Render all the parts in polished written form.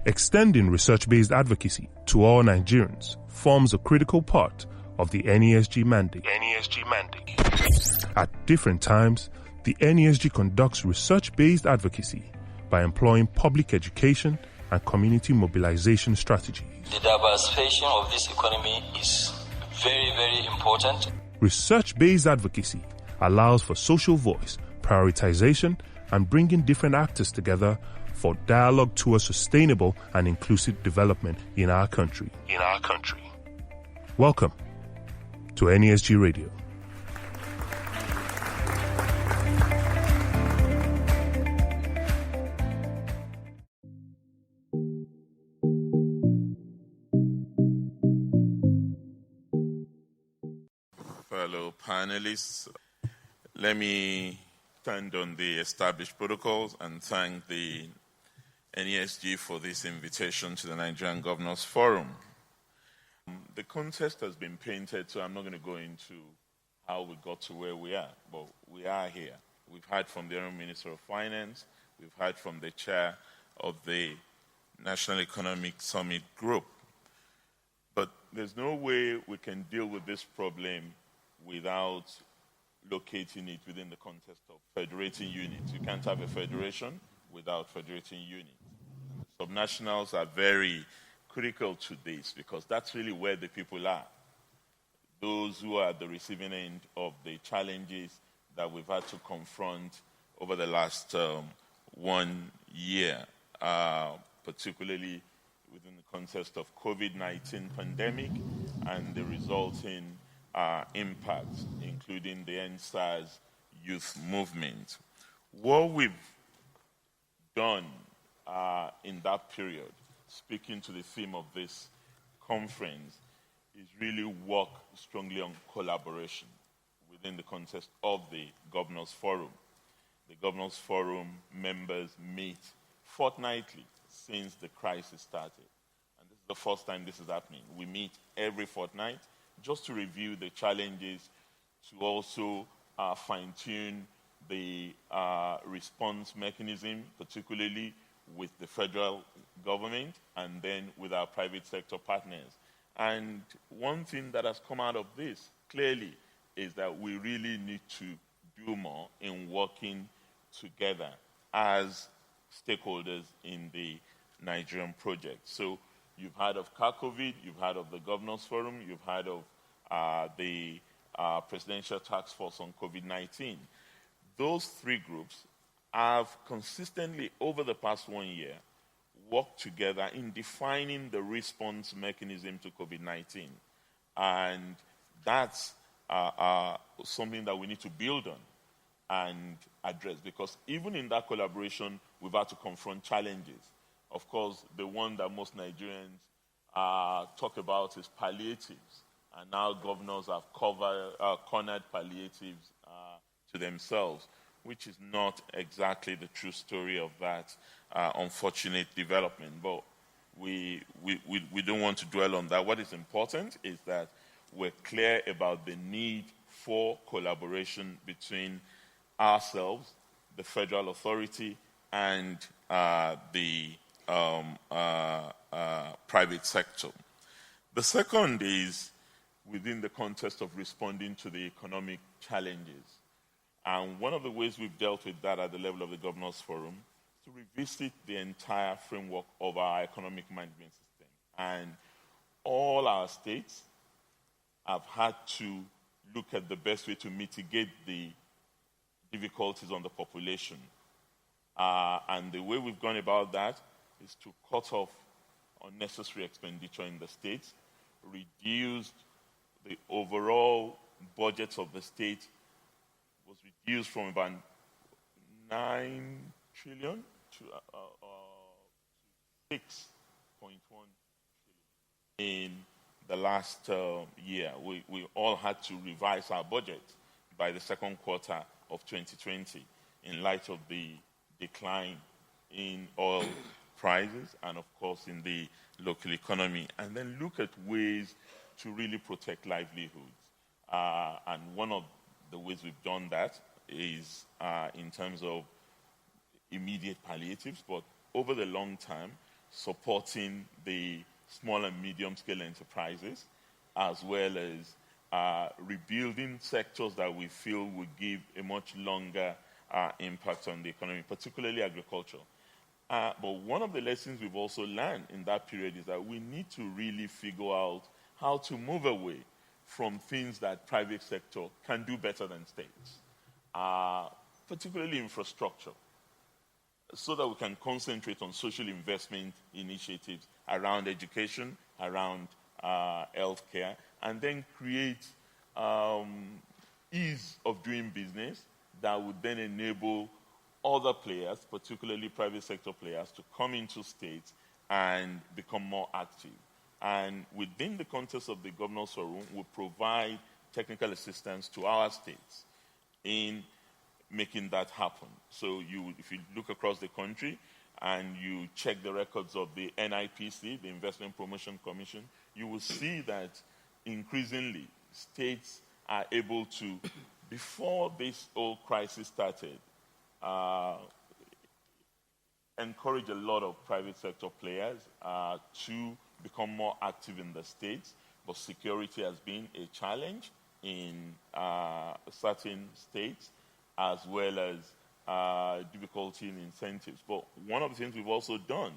Extending research-based advocacy to all Nigerians forms a critical part of the NESG mandate. At different times, the NESG conducts research-based advocacy by employing public education and community mobilization strategies. The diversification of this economy is very, very important. Research-based advocacy allows for social voice, prioritization, and bringing different actors together for dialogue towards sustainable and inclusive development in our country. Welcome to NESG Radio. Fellow panelists, let me stand on the established protocols and thank the NESG for this invitation to the Nigerian Governors Forum. The context has been painted, so I'm not going to go into how we got to where we are, but we are here. We've heard from the Honourable Minister of Finance, we've heard from the chair of the National Economic Summit Group, but there's no way we can deal with this problem without locating it within the context of federating units. You can't have a federation without federating units. And the subnationals are very critical to this because that's really where the people are. Those who are at the receiving end of the challenges that we've had to confront over the last 1 year, particularly within the context of COVID-19 pandemic and the resulting impact, including the NSAS youth movement. What we've done in that period, speaking to the theme of this conference, is really work strongly on collaboration within the context of the Governors Forum. The Governors Forum members meet fortnightly since the crisis started. And this is the first time this is happening. We meet every fortnight just to review the challenges, to also fine-tune the response mechanism, particularly with the federal government and then with our private sector partners. And one thing that has come out of this, clearly, is that we really need to do more in working together as stakeholders in the Nigerian project. So you've heard of CACOVID, you've heard of the Governors Forum, you've heard of the Presidential Task Force on COVID-19. Those three groups have consistently, over the past 1 year, worked together in defining the response mechanism to COVID-19. And that's something that we need to build on and address, because even in that collaboration, we've had to confront challenges. Of course, the one that most Nigerians talk about is palliatives, and now governors have cornered palliatives to themselves, which is not exactly the true story of that unfortunate development. But we don't want to dwell on that. What is important is that we're clear about the need for collaboration between ourselves, the federal authority, and the private sector. The second is within the context of responding to the economic challenges. And one of the ways we've dealt with that at the level of the Governors Forum is to revisit the entire framework of our economic management system. And all our states have had to look at the best way to mitigate the difficulties on the population. And the way we've gone about that is to cut off unnecessary expenditure in the states, reduced the overall budgets of the state was reduced from about 9 trillion to 6.1 trillion in the last year. We all had to revise our budget by the second quarter of 2020 in light of the decline in oil prices and, of course, in the local economy, and then look at ways to really protect livelihoods. And one of the ways we've done that is in terms of immediate palliatives, but over the long term, supporting the small and medium-scale enterprises, as well as rebuilding sectors that we feel would give a much longer impact on the economy, particularly agriculture. But one of the lessons we've also learned in that period is that we need to really figure out how to move away from things that private sector can do better than states, particularly infrastructure, so that we can concentrate on social investment initiatives around education, around healthcare, and then create ease of doing business that would then enable other players, particularly private sector players, to come into states and become more active. And within the context of the Governor's Forum, we provide technical assistance to our states in making that happen. So if you look across the country and you check the records of the NIPC, the Investment Promotion Commission, you will see that increasingly states are able to, before this whole crisis started, encourage a lot of private sector players to become more active in the states, but security has been a challenge in certain states, as well as difficulty in incentives. But one of the things we've also done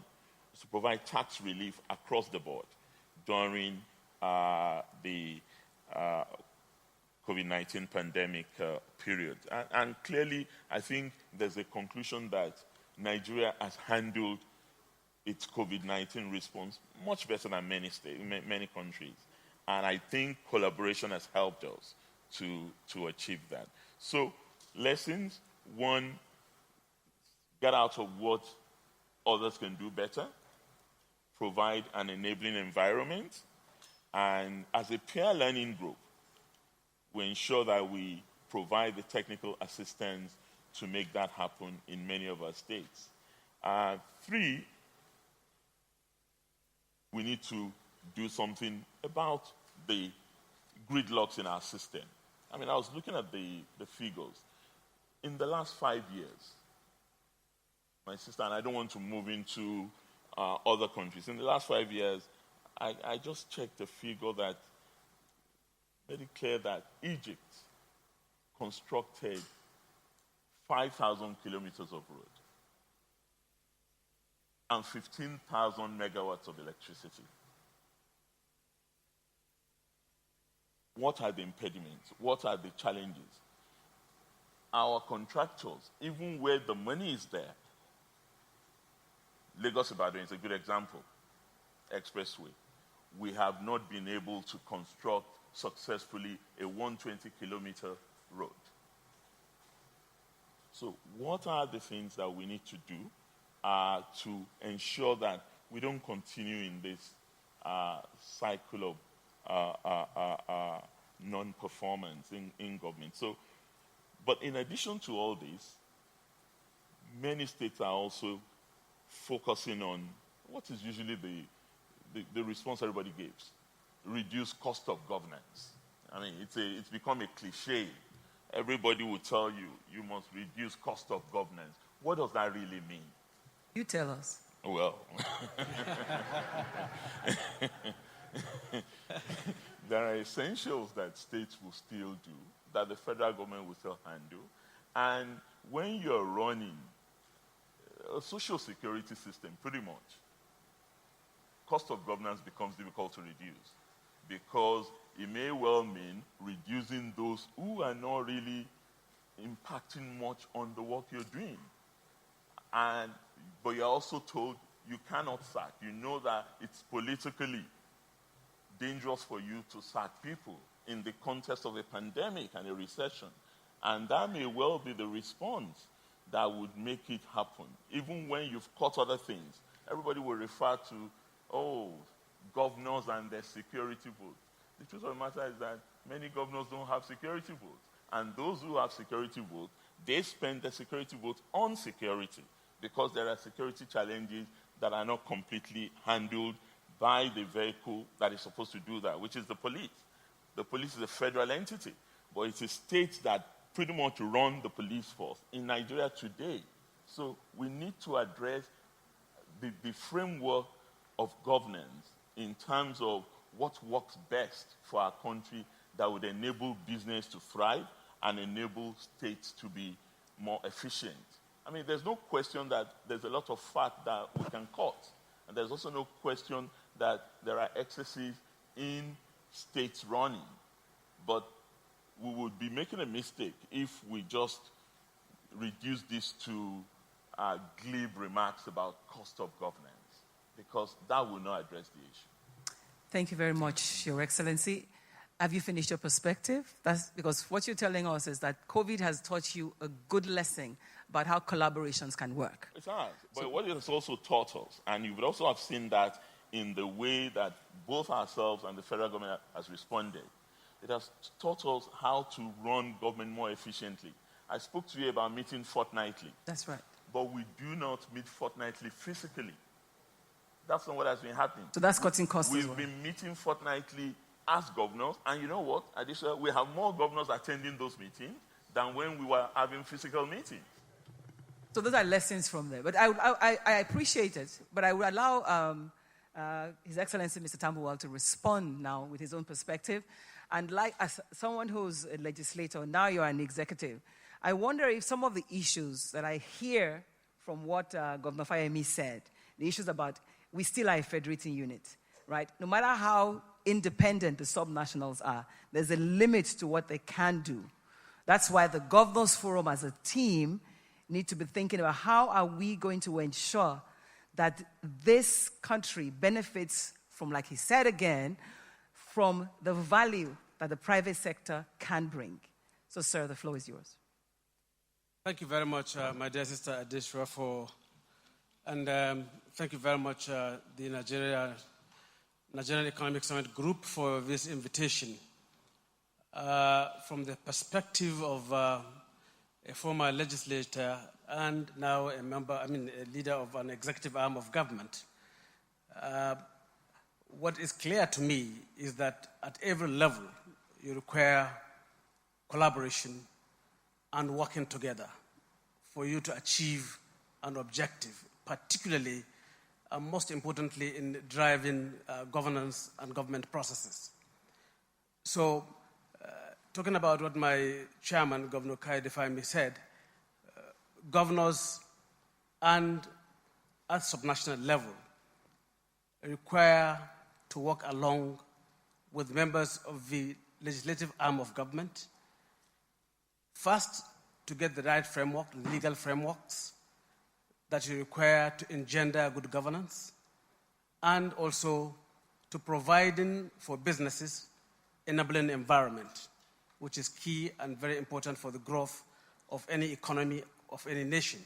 is to provide tax relief across the board during the COVID-19 pandemic period. And clearly, I think there's a conclusion that Nigeria has handled its COVID-19 response much better than many states, many countries. And I think collaboration has helped us to achieve that. So, lessons: one, get out of what others can do better, provide an enabling environment, and as a peer learning group, we ensure that we provide the technical assistance to make that happen in many of our states. Three, we need to do something about the gridlocks in our system. I mean, I was looking at the figures. In the last 5 years, my sister, and I don't want to move into other countries. In the last 5 years, I just checked the figure that made it clear that Egypt constructed 5,000 kilometers of road and 15,000 megawatts of electricity. What are the impediments? What are the challenges? Our contractors, even where the money is there, Lagos-Ibadan is a good example, expressway. We have not been able to construct successfully a 120-kilometer road. So what are the things that we need to do to ensure that we don't continue in this cycle of non-performance in government? So, but in addition to all this, many states are also focusing on what is usually the response everybody gives: reduce cost of governance. I mean, it's become a cliche. Everybody will tell you, you must reduce cost of governance. What does that really mean? You tell us. Well, there are essentials that states will still do, that the federal government will still handle. And when you're running a social security system, pretty much, cost of governance becomes difficult to reduce, because it may well mean reducing those who are not really impacting much on the work you're doing. But you're also told you cannot sack. You know that it's politically dangerous for you to sack people in the context of a pandemic and a recession. And that may well be the response that would make it happen. Even when you've caught other things, everybody will refer to, governors and their security votes. The truth of the matter is that many governors don't have security votes. And those who have security votes, they spend their security votes on security, because there are security challenges that are not completely handled by the vehicle that is supposed to do that, which is the police. The police is a federal entity, but it's a state that pretty much run the police force in Nigeria today. So we need to address the framework of governance in terms of what works best for our country that would enable business to thrive and enable states to be more efficient. I mean, there's no question that there's a lot of fat that we can cut. And there's also no question that there are excesses in states running. But we would be making a mistake if we just reduce this to glib remarks about cost of governance, because that will not address the issue. Thank you very much, Your Excellency. Have you finished your perspective? That's because what you're telling us is that COVID has taught you a good lesson about how collaborations can work. It has. But what it has also taught us, and you would also have seen that in the way that both ourselves and the federal government has responded, it has taught us how to run government more efficiently. I spoke to you about meeting fortnightly. That's right. But we do not meet fortnightly physically. That's not what has been happening. So that's cutting costs. We've been meeting fortnightly as governors, and you know what? Additionally, we have more governors attending those meetings than when we were having physical meetings. So those are lessons from there. But I appreciate it, but I would allow His Excellency Mr. Tambuwal to respond now with his own perspective. And like as someone who's a legislator, now you're an executive, I wonder if some of the issues that I hear from what Governor Fayemi said, the issues about we still are a federating unit, right? No matter how independent the subnationals are, there's a limit to what they can do. That's why the Governors Forum as a team need to be thinking about how are we going to ensure that this country benefits from, like he said again, from the value that the private sector can bring. So, sir, the floor is yours. Thank you very much, my dear sister Adesuwa, and thank you very much, the Nigerian Economic Summit Group, for this invitation. From the perspective of a former legislator and now a leader of an executive arm of government, what is clear to me is that at every level you require collaboration and working together for you to achieve an objective, particularly and most importantly in driving governance and government processes. So, talking about what my chairman, Governor Kayode Fayemi, said, governors and at subnational level require to work along with members of the legislative arm of government, first to get the right framework, legal frameworks that you require to engender good governance, and also to providing for businesses enabling environment, which is key and very important for the growth of any economy of any nation.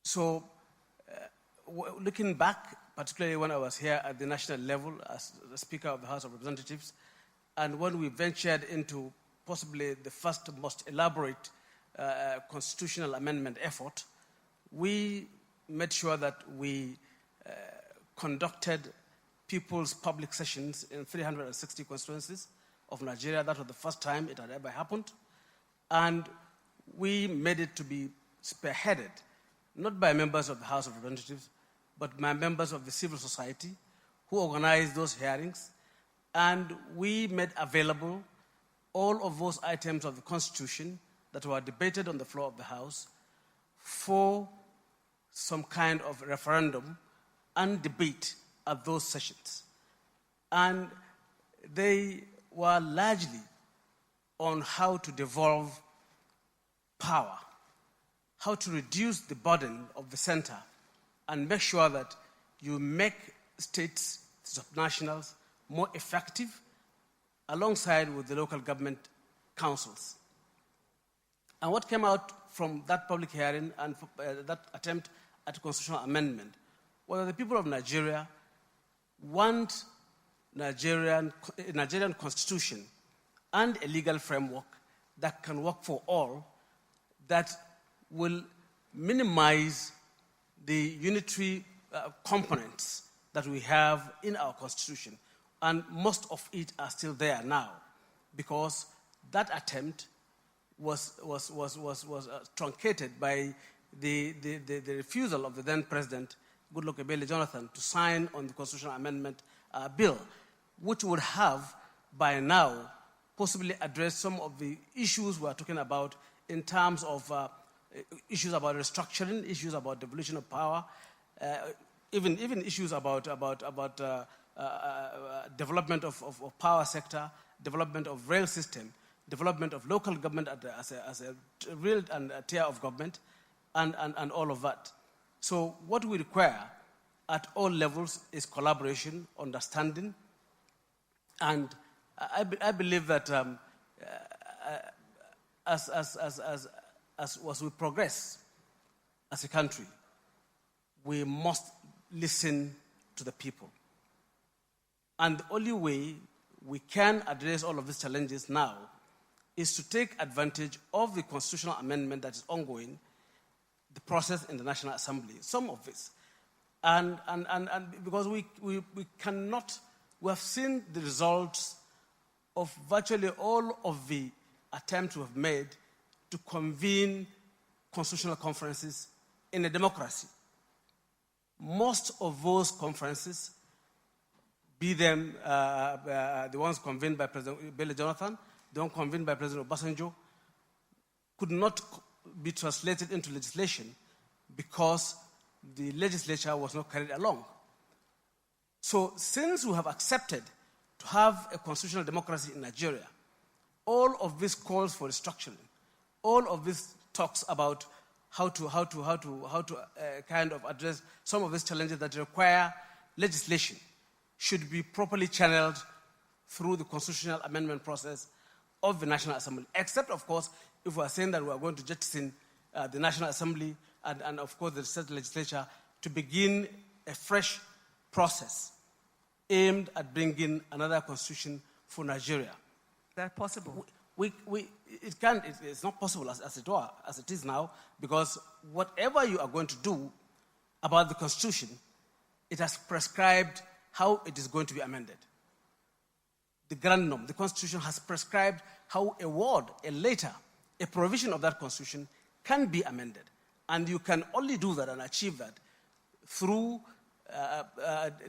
So, looking back, particularly when I was here at the national level as the Speaker of the House of Representatives, and when we ventured into possibly the first most elaborate constitutional amendment effort, we made sure that we conducted people's public sessions in 360 constituencies of Nigeria. That was the first time it had ever happened. And we made it to be spearheaded, not by members of the House of Representatives, but by members of the civil society who organized those hearings. And we made available all of those items of the Constitution that were debated on the floor of the House for some kind of referendum and debate at those sessions. And they were largely on how to devolve power, how to reduce the burden of the center and make sure that you make states, subnationals, more effective alongside with the local government councils. And what came out from that public hearing and that attempt at constitutional amendment was that the people of Nigeria want Nigerian constitution and a legal framework that can work for all, that will minimize the unitary components that we have in our constitution. And most of it are still there now, because that attempt was truncated by the refusal of the then president, Goodluck Ebele Jonathan to sign on the constitutional amendment bill, which would have, by now, possibly addressed some of the issues we are talking about in terms of issues about restructuring, issues about devolution of power, even issues about development of power sector, development of rail system, development of local government as a real and a tier of government, and all of that. So what we require at all levels is collaboration, understanding, and I believe that as we progress as a country, we must listen to the people. And the only way we can address all of these challenges now is to take advantage of the constitutional amendment that is ongoing, the process in the National Assembly, some of this. And because we cannot, we have seen the results of virtually all of the attempts we have made to convene constitutional conferences in a democracy. Most of those conferences, be them the ones convened by President Ebele Jonathan, the one convened by President Obasanjo, could not be translated into legislation because the legislature was not carried along. So since we have accepted to have a constitutional democracy in Nigeria, all of this calls for restructuring, all of this talks about how to kind of address some of these challenges that require legislation should be properly channeled through the constitutional amendment process of the National Assembly, except, of course, if we are saying that we are going to jettison the National Assembly and of course, the state legislature to begin a fresh process aimed at bringing another constitution for Nigeria. Is that possible? It's not possible as it is now, because whatever you are going to do about the Constitution, it has prescribed how it is going to be amended. The grand norm, the Constitution has prescribed how a word, a letter, a provision of that Constitution can be amended. And you can only do that and achieve that through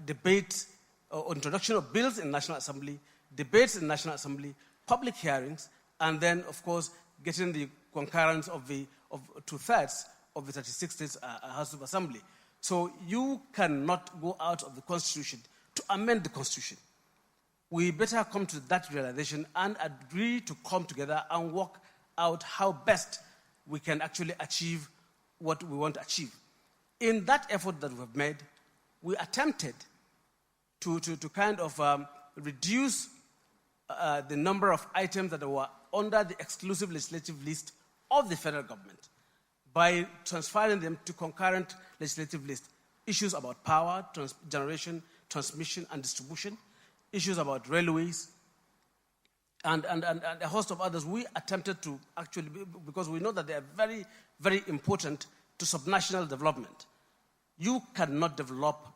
debate or introduction of bills in National Assembly, debates in National Assembly, public hearings, and then, of course, getting the concurrence of 2/3 of the 36 states House of Assembly. So you cannot go out of the Constitution to amend the Constitution. We better come to that realization and agree to come together and work out how best we can actually achieve what we want to achieve. In that effort that we've made, we attempted to kind of reduce the number of items that were under the exclusive legislative list of the federal government by transferring them to concurrent legislative list. Issues about power, generation, transmission, and distribution, issues about railways, and a host of others. We attempted to actually, because we know that they are very, very important to subnational development. You cannot develop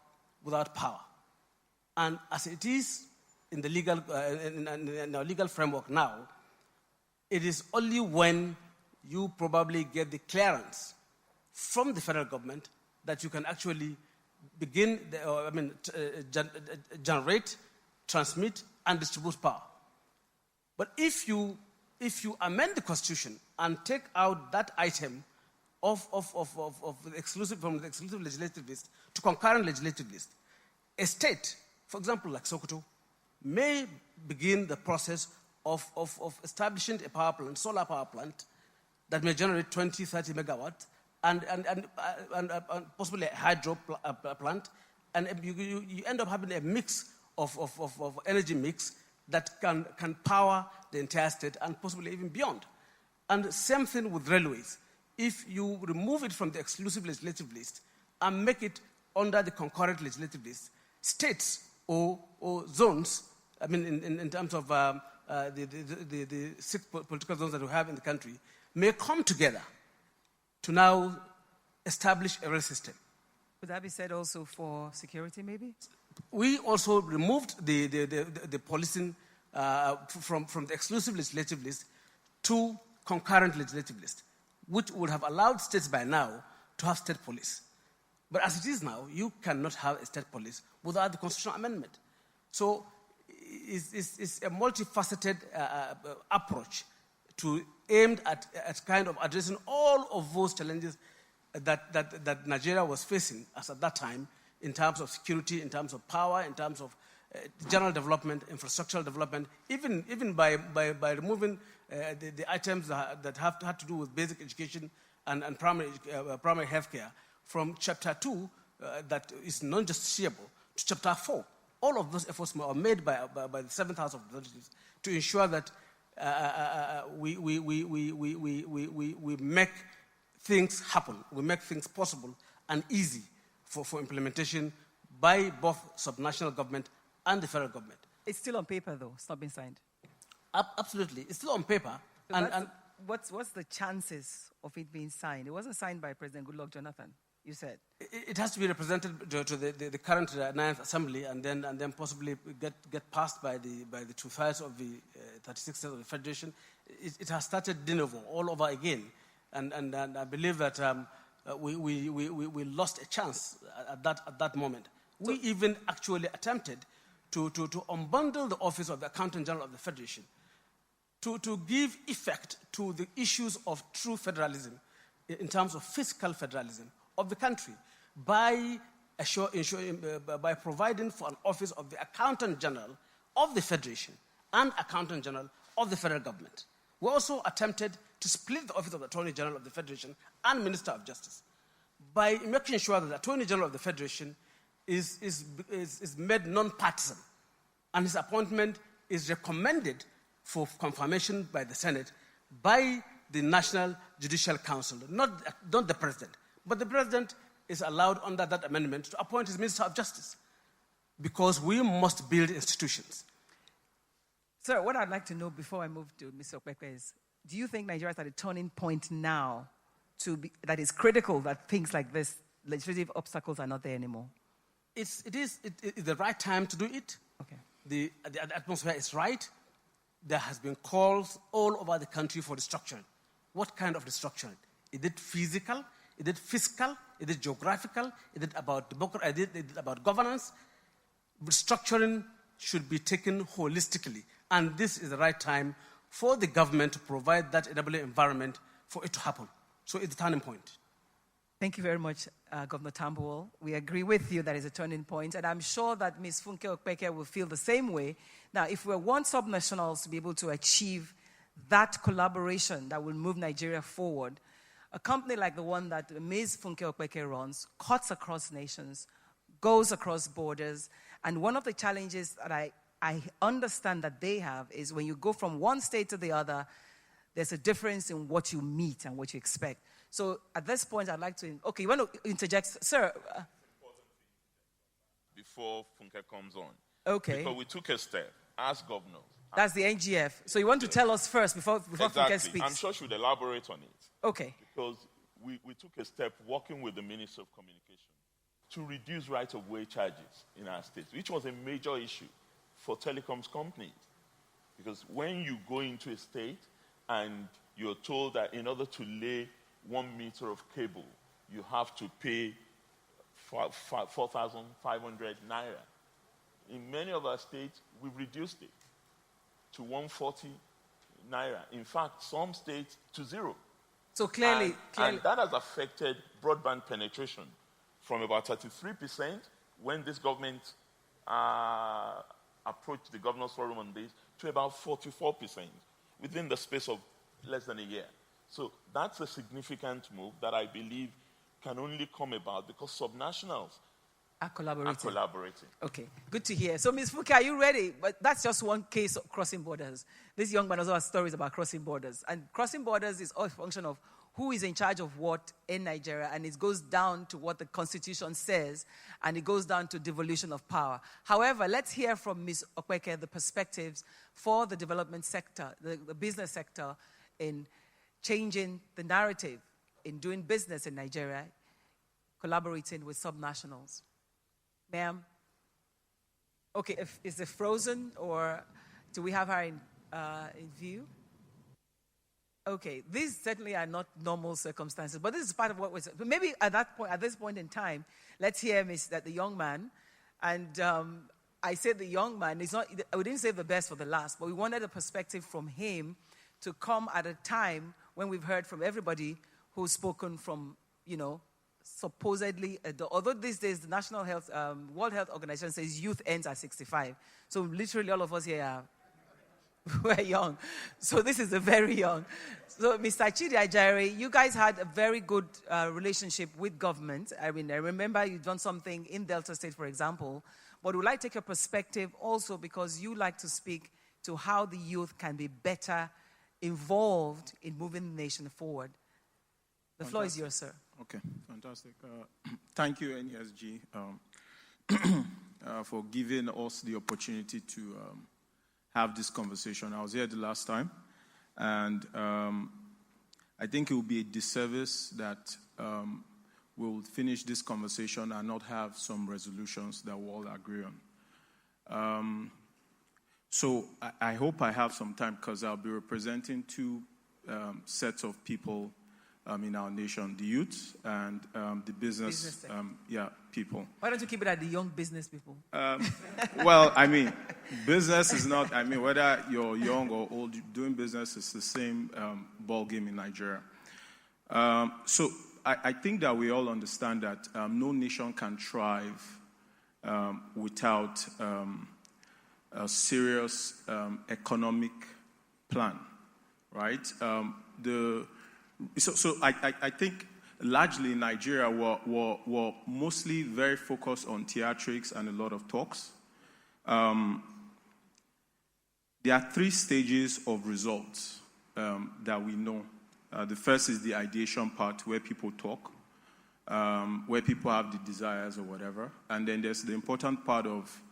without power. And as it is in the legal, in our legal framework now, it is only when you probably get the clearance from the federal government that you can actually begin, generate, transmit, and distribute power. But if you amend the Constitution and take out that item of the exclusive, from the exclusive legislative list to concurrent legislative list, a state, for example, like Sokoto, may begin the process of establishing a power plant, solar power plant, that may generate 20, 30 megawatts, and possibly a hydro plant, and you end up having a mix of energy mix that can power the entire state and possibly even beyond. And same thing with railways. If you remove it from the exclusive legislative list and make it under the concurrent legislative list, states or zones, I mean, in terms of the 6 political zones that we have in the country, may come together to now establish a rail system. Would that be said also for security, maybe? We also removed the policing from the exclusive legislative list to concurrent legislative list, which would have allowed states by now to have state police. But as it is now, you cannot have a state police without the constitutional amendment. So it's a multifaceted approach aimed at kind of addressing all of those challenges that Nigeria was facing as at that time in terms of security, in terms of power, in terms of general development, infrastructural development, even by removing the items that had to do with basic education and primary health care from Chapter 2, that is non-justiciable, to Chapter 4. All of those efforts were made by the 7th House of Representatives to ensure that we make things happen, we make things possible and easy for implementation by both subnational government and the federal government. It's still on paper, though. It's not been signed. Absolutely. It's still on paper. And what's the chances of it being signed? It wasn't signed by President Goodluck Jonathan, you said. It has to be represented to the current 9th Assembly and then possibly get passed by the two-thirds of the 36 states of the Federation. It has started de novo all over again. And I believe that we lost a chance at that moment. We even actually attempted to unbundle the office of the Accountant General of the Federation to give effect to the issues of true federalism in terms of fiscal federalism of the country by providing for an office of the Accountant General of the Federation and Accountant General of the federal government. We also attempted to split the office of the Attorney General of the Federation and Minister of Justice by making sure that the Attorney General of the Federation is made non-partisan, and his appointment is recommended for confirmation by the Senate by the National Judicial Council, not the President. But the President is allowed under that amendment to appoint his Minister of Justice, because we must build institutions. Sir, what I'd like to know before I move to Mr. Opeke is, do you think Nigeria is at a turning point now that is critical that things like this, legislative obstacles, are not there anymore? It is the right time to do it. Okay. The atmosphere is right. There has been calls all over the country for restructuring. What kind of restructuring? Is it physical? Is it fiscal? Is it geographical? Is it about democracy? Is it about governance? Restructuring should be taken holistically. And this is the right time for the government to provide that enabling environment for it to happen. So it's a turning point. Thank you very much, Governor Tambuwal. We agree with you that it's a turning point, and I'm sure that Ms. Funke Opeke will feel the same way. Now, if we want subnationals to be able to achieve that collaboration that will move Nigeria forward, a company like the one that Ms. Funke Opeke runs cuts across nations, goes across borders, and one of the challenges that I understand that they have is when you go from one state to the other, there's a difference in what you meet and what you expect. So at this point, I'd like to... Okay, you want to interject? Sir? Before Funke comes on. Okay. Because we took a step as governors. That's the NGF. So you want to tell us first before Funke speaks? I'm sure she would elaborate on it. Okay. Because we took a step working with the Minister of Communication to reduce right-of-way charges in our state, which was a major issue for telecoms companies. Because when you go into a state and you're told that in order to lay 1 meter of cable, you have to pay 4,500 naira. In many of our states, we've reduced it to 140 naira. In fact, some states to 0. So clearly... And that has affected broadband penetration from about 33% when this government approached the Governors Forum on this to about 44% within the space of less than a year. So that's a significant move that I believe can only come about because subnationals are collaborating. Okay, good to hear. So, Ms. Funke, are you ready? But that's just one case of crossing borders. This young man also has stories about crossing borders. And crossing borders is all a function of who is in charge of what in Nigeria, and it goes down to what the Constitution says, and it goes down to devolution of power. However, let's hear from Ms. Opeke the perspectives for the development sector, the business sector, in changing the narrative, in doing business in Nigeria, collaborating with subnationals. Ma'am? Okay, is it frozen, or do we have her in view? Okay, these certainly are not normal circumstances, but this is part of what was. But maybe at this point in time, let's hear the young man, and I said the young man is not. We didn't save the best for the last, but we wanted a perspective from him to come at a time when we've heard from everybody who's spoken from, supposedly. Although these days the World Health Organization says youth ends at 65, so literally all of us here are. We're young. So this is very young. So Mr. Chidi Ajaere, you guys had a very good relationship with government. I mean, I remember you've done something in Delta State, for example. But we'd like to take your perspective also because you like to speak to how the youth can be better involved in moving the nation forward. The floor is yours, sir. Okay, fantastic. Thank you, NESG, for giving us the opportunity to have this conversation. I was here the last time, and I think it will be a disservice that we'll finish this conversation and not have some resolutions that we'll all agree on. So I hope I have some time because I'll be representing two sets of people in our nation, the youth and the business people. Why don't you keep it at the young business people? Well, I mean, business is not, whether you're young or old, doing business is the same ball game in Nigeria. So I think that we all understand that no nation can thrive without a serious economic plan, right? So I think largely in Nigeria we're mostly very focused on theatrics and a lot of talks. There are three stages of results that we know. The first is the ideation part where people talk, where people have the desires or whatever. And then there's the important part of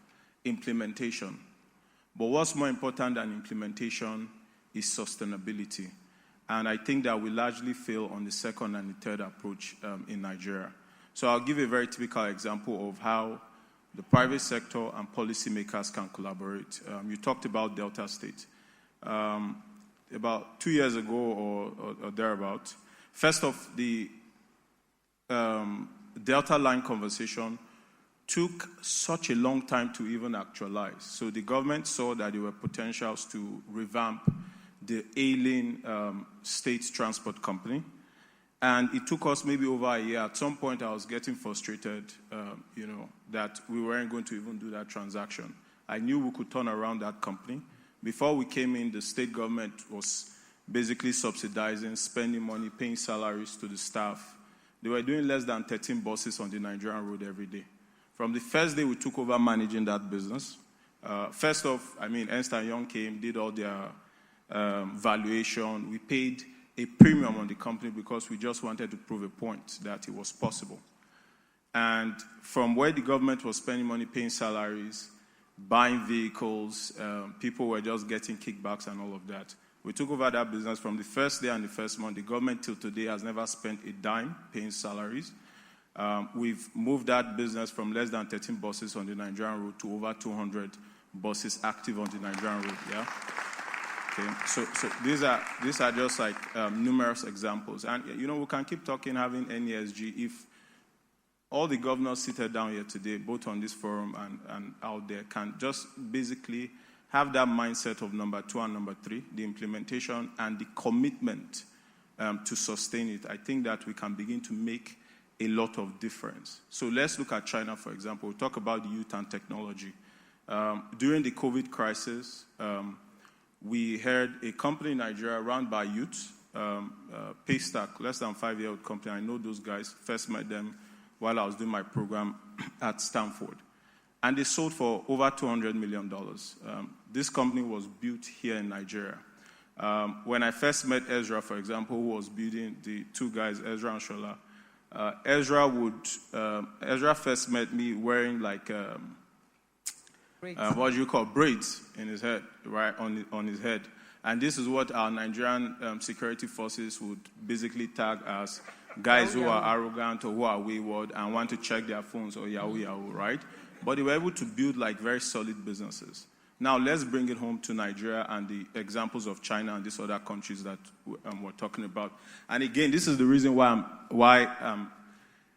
implementation. But what's more important than implementation is sustainability. And I think that we largely fail on the second and the third approach in Nigeria. So I'll give a very typical example of how the private sector and policymakers can collaborate. You talked about Delta State. About 2 years ago or thereabout, first off, the Delta Line conversation took such a long time to even actualize. So the government saw that there were potentials to revamp the ailing state transport company. And it took us maybe over a year. At some point, I was getting frustrated, that we weren't going to even do that transaction. I knew we could turn around that company. Before we came in, the state government was basically subsidizing, spending money, paying salaries to the staff. They were doing less than 13 buses on the Nigerian road every day. From the first day we took over managing that business, first off, Ernst & Young came, did all their valuation. We paid a premium on the company because we just wanted to prove a point that it was possible. And from where the government was spending money, paying salaries, buying vehicles, people were just getting kickbacks and all of that. We took over that business from the first day and the first month. The government till today has never spent a dime paying salaries. We've moved that business from less than 13 buses on the Nigerian road to over 200 buses active on the Nigerian road. Yeah. Okay. So these are just like numerous examples, and we can keep talking, having NESG. If all the governors seated down here today, both on this forum and out there, can just basically have that mindset of number 2 and number 3, the implementation and the commitment to sustain it, I think that we can begin to make a lot of difference. So let's look at China, for example. We talk about the youth and technology. During the COVID crisis, we heard a company in Nigeria run by youth, Paystack, less than 5-year-old company. I know those guys. First met them while I was doing my program at Stanford. And they sold for over $200 million. This company was built here in Nigeria. When I first met Ezra, for example, who was building, the two guys, Ezra and Shola, Ezra first met me wearing like braids in his head, right, on his head. And this is what our Nigerian security forces would basically tag as guys who are arrogant or who are wayward and want to check their phones or yahoo, right? But they were able to build like very solid businesses. Now let's bring it home to Nigeria and the examples of China and these other countries that we're talking about. And again, this is the reason why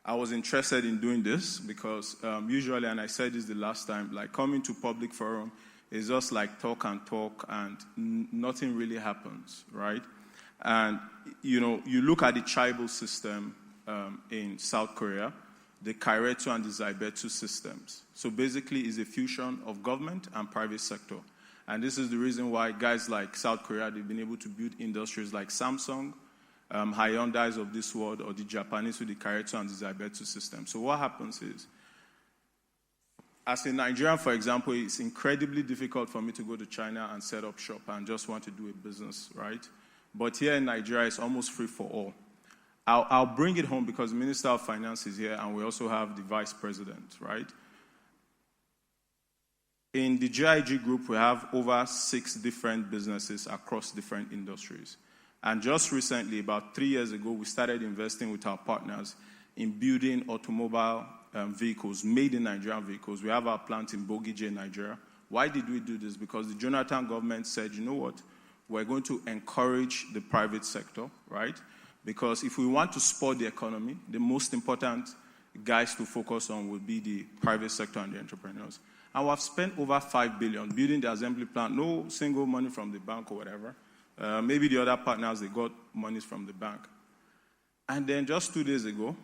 I was interested in doing this, because usually, and I said this the last time, like coming to public forum is just like talk and nothing really happens, right? And, you look at the tribal system in South Korea, the Kairetsu and the Zaibetsu systems. So basically, it's a fusion of government and private sector. And this is the reason why guys like South Korea, they've been able to build industries like Samsung, Hyundais of this world, or the Japanese with the Kairetsu and the Zaibetsu system. So what happens is, as a Nigerian, for example, it's incredibly difficult for me to go to China and set up shop and just want to do a business, right? But here in Nigeria, it's almost free for all. I'll bring it home because the Minister of Finance is here, and we also have the Vice President, right? In the GIG group, we have over 6 different businesses across different industries. And just recently, about 3 years ago, we started investing with our partners in building automobile vehicles, made in Nigerian vehicles. We have our plant in Bogije, Nigeria. Why did we do this? Because the Jonathan government said, you know what? We're going to encourage the private sector, right? Because if we want to support the economy, the most important guys to focus on will be the private sector and the entrepreneurs. And we've spent over 5 billion building the assembly plant, no single money from the bank or whatever. Maybe the other partners, they got monies from the bank. And then just 2 days ago,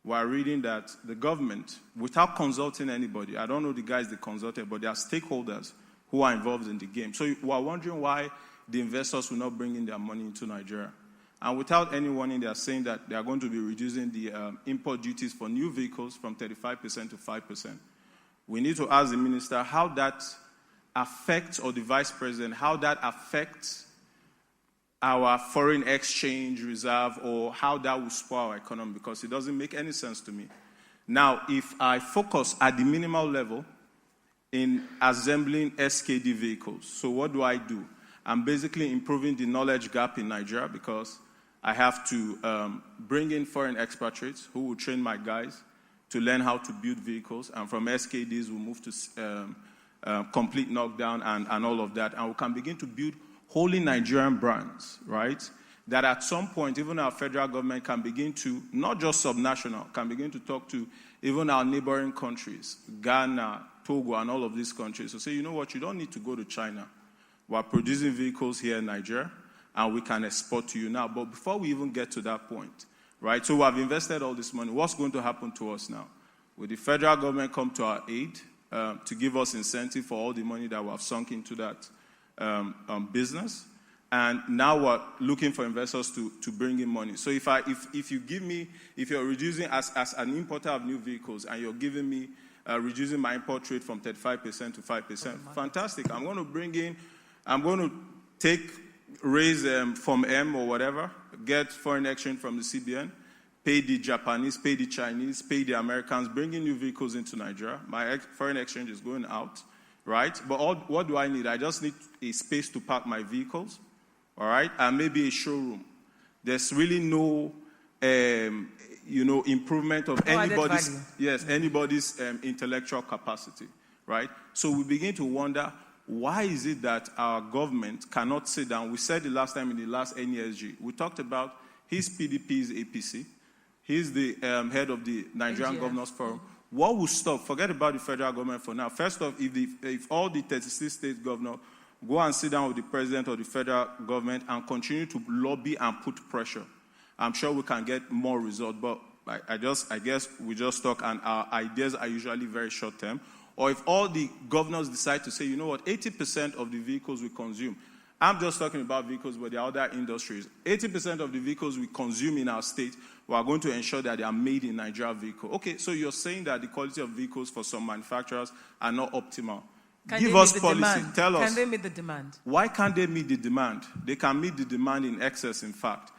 we're reading that the government, without consulting anybody, I don't know the guys they consulted, but there are stakeholders who are involved in the game. So we're wondering why the investors will not bring in their money into Nigeria. And without any warning, they are saying that they are going to be reducing the import duties for new vehicles from 35% to 5%. We need to ask the minister how that affects, or the vice president, how that affects our foreign exchange reserve, or how that will spoil our economy, because it doesn't make any sense to me. Now, if I focus at the minimal level in assembling SKD vehicles, so what do? I'm basically improving the knowledge gap in Nigeria, because I have to bring in foreign expatriates who will train my guys to learn how to build vehicles. And from SKDs, we'll move to complete knockdown and all of that. And we can begin to build wholly Nigerian brands, right? That at some point, even our federal government can begin to, not just subnational, can begin to talk to even our neighboring countries, Ghana, Togo, and all of these countries. So say, you know what, you don't need to go to China. We're producing vehicles here in Nigeria, and we can export to you now. But before we even get to that point, right, so we have invested all this money. What's going to happen to us now? Will the federal government come to our aid to give us incentive for all the money that we have sunk into that business? And now we're looking for investors to bring in money. So if you're reducing as an importer of new vehicles, and you're giving me reducing my import rate from 35% to 5%, fantastic. I'm going to raise from M or whatever, get foreign exchange from the CBN, pay the Japanese, pay the Chinese, pay the Americans, bring in new vehicles into Nigeria. My foreign exchange is going out, right? But what do I need? I just need a space to park my vehicles, all right, and maybe a showroom. There's really no, improvement of anybody's intellectual capacity, right? So we begin to wonder, why is it that our government cannot sit down? We said the last time in the last NESG, we talked about his PDP's APC. He's the head of the Nigerian Governors Forum. What will stop? Forget about the federal government for now. First off, if all the 36 state governors go and sit down with the president of the federal government and continue to lobby and put pressure, I'm sure we can get more results. But I guess we just talk, and our ideas are usually very short term. Or if all the governors decide to say, you know what, 80% of the vehicles we consume, I'm just talking about vehicles, but there are other industries. 80% of the vehicles we consume in our state, we are going to ensure that they are made in Nigeria vehicle. Okay, so you're saying that the quality of vehicles for some manufacturers are not optimal. Give us policy. Tell us. Can they meet the demand? Why can't they meet the demand? They can meet the demand in excess, in fact.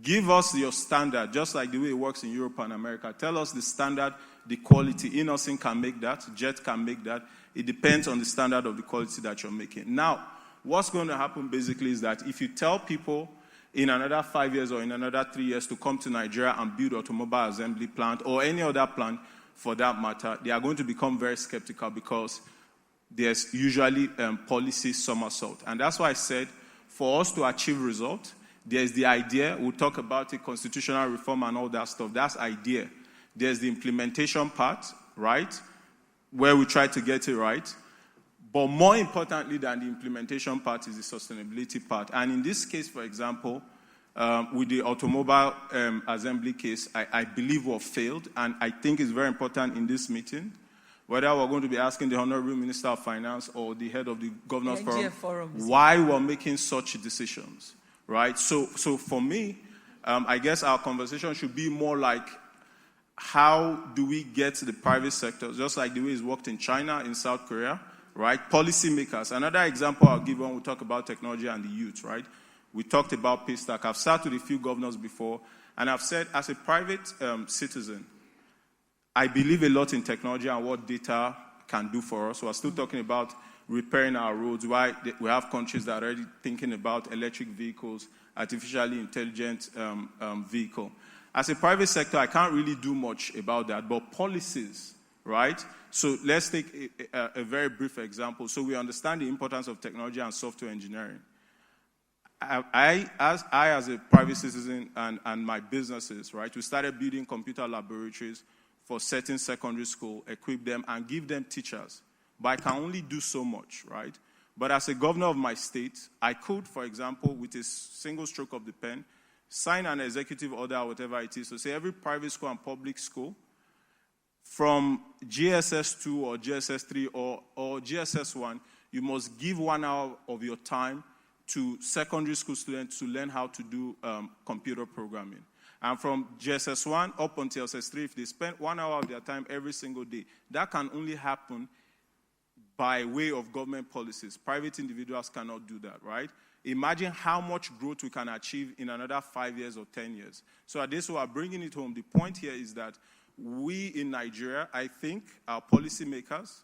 Give us your standard, just like the way it works in Europe and America. Tell us the standard, the quality. Innocent can make that. Jet can make that. It depends on the standard of the quality that you're making. Now, what's going to happen basically is that if you tell people in another 5 years or in another 3 years to come to Nigeria and build automobile assembly plant or any other plant for that matter, they are going to become very skeptical, because there's usually policy somersault. And that's why I said, for us to achieve results, there's the idea. We'll talk about the constitutional reform and all that stuff. That's idea. There's the implementation part, right, where we try to get it right. But more importantly than the implementation part is the sustainability part. And in this case, for example, with the automobile assembly case, I believe we've failed. And I think it's very important in this meeting, whether we're going to be asking the Honorable Minister of Finance or the head of the Governors Forum, why we're making such decisions, right? So for me, I guess our conversation should be more like, how do we get the private sector, just like the way it's worked in China, in South Korea, right? Policymakers. Another example I'll give when we talk about technology and the youth, right? We talked about Paystack. I've sat with a few governors before, and I've said, as a private citizen, I believe a lot in technology and what data can do for us. We're still talking about repairing our roads. Why we have countries that are already thinking about electric vehicles, artificially intelligent vehicle. As a private sector, I can't really do much about that, but policies, right? So let's take a very brief example. So we understand the importance of technology and software engineering. I as a private citizen and my businesses, right, we started building computer laboratories for certain secondary school, equip them, and give them teachers. But I can only do so much, right? But as a governor of my state, I could, for example, with a single stroke of the pen, sign an executive order or whatever it is to say every private school and public school from GSS 2 or GSS 3 or GSS 1, you must give 1 hour of your time to secondary school students to learn how to do computer programming. And from GSS 1 up until SS 3, if they spend 1 hour of their time every single day, that can only happen by way of government policies. Private individuals cannot do that, right? Imagine how much growth we can achieve in another 5 years or 10 years. So Adesuwa, bringing it home, the point here is that we in Nigeria, I think, our policymakers,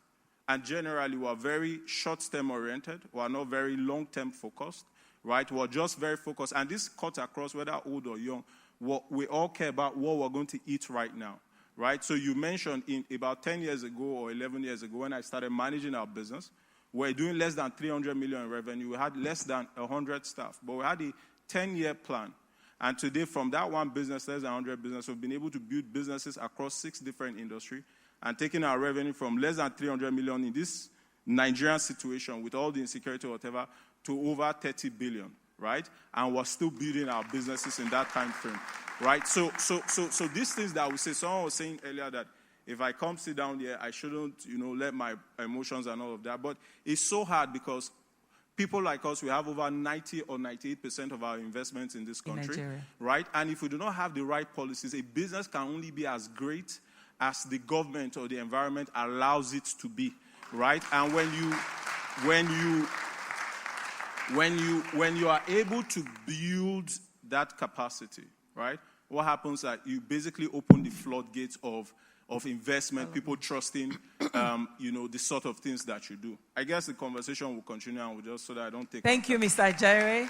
and generally we are very short-term oriented, we are not very long-term focused, right? We're just very focused. And this cuts across whether old or young. We all care about what we're going to eat right now, right? So you mentioned in about 10 years ago or 11 years ago when I started managing our business, we're doing less than 300 million in revenue. We had less than 100 staff, but we had a 10-year plan. And today, from that one business, less than 100 business, we've been able to build businesses across 6 different industries and taking our revenue from less than 300 million in this Nigerian situation with all the insecurity or whatever to over 30 billion, right? And we're still building our businesses in that time frame, right? So these things that we say, someone was saying earlier that if I come sit down here, I shouldn't, let my emotions and all of that. But it's so hard because people like us, we have over 90 or 98% of our investments in this country, right? And if we do not have the right policies, a business can only be as great as the government or the environment allows it to be, right? And when you are able to build that capacity, right? What happens is that you basically open the floodgates of investment, people trusting, the sort of things that you do. I guess the conversation will continue and we'll just so that I don't take... Thank you, Mr. Ajaere.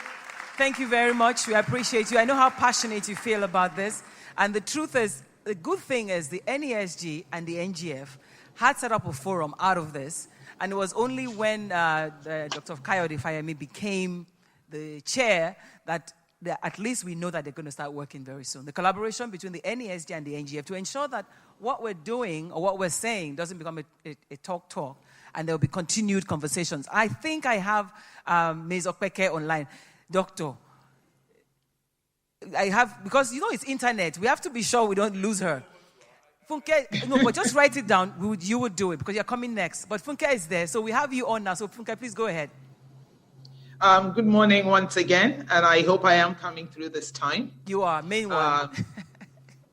Thank you very much. We appreciate you. I know how passionate you feel about this. And the truth is, the good thing is the NESG and the NGF had set up a forum out of this. And it was only when Dr. Kayode Fayemi became the chair that at least we know that they're going to start working very soon. The collaboration between the NESG and the NGF to ensure that what we're doing or what we're saying doesn't become a talk, and there will be continued conversations. I think I have Ms. Opeke online. Doctor, I have, because it's internet, we have to be sure we don't lose her. Funke, no, but just write it down. You would do it because you're coming next. But Funke is there, so we have you on now. So Funke, please go ahead. Good morning once again, and I hope I am coming through this time. You are, MainOne.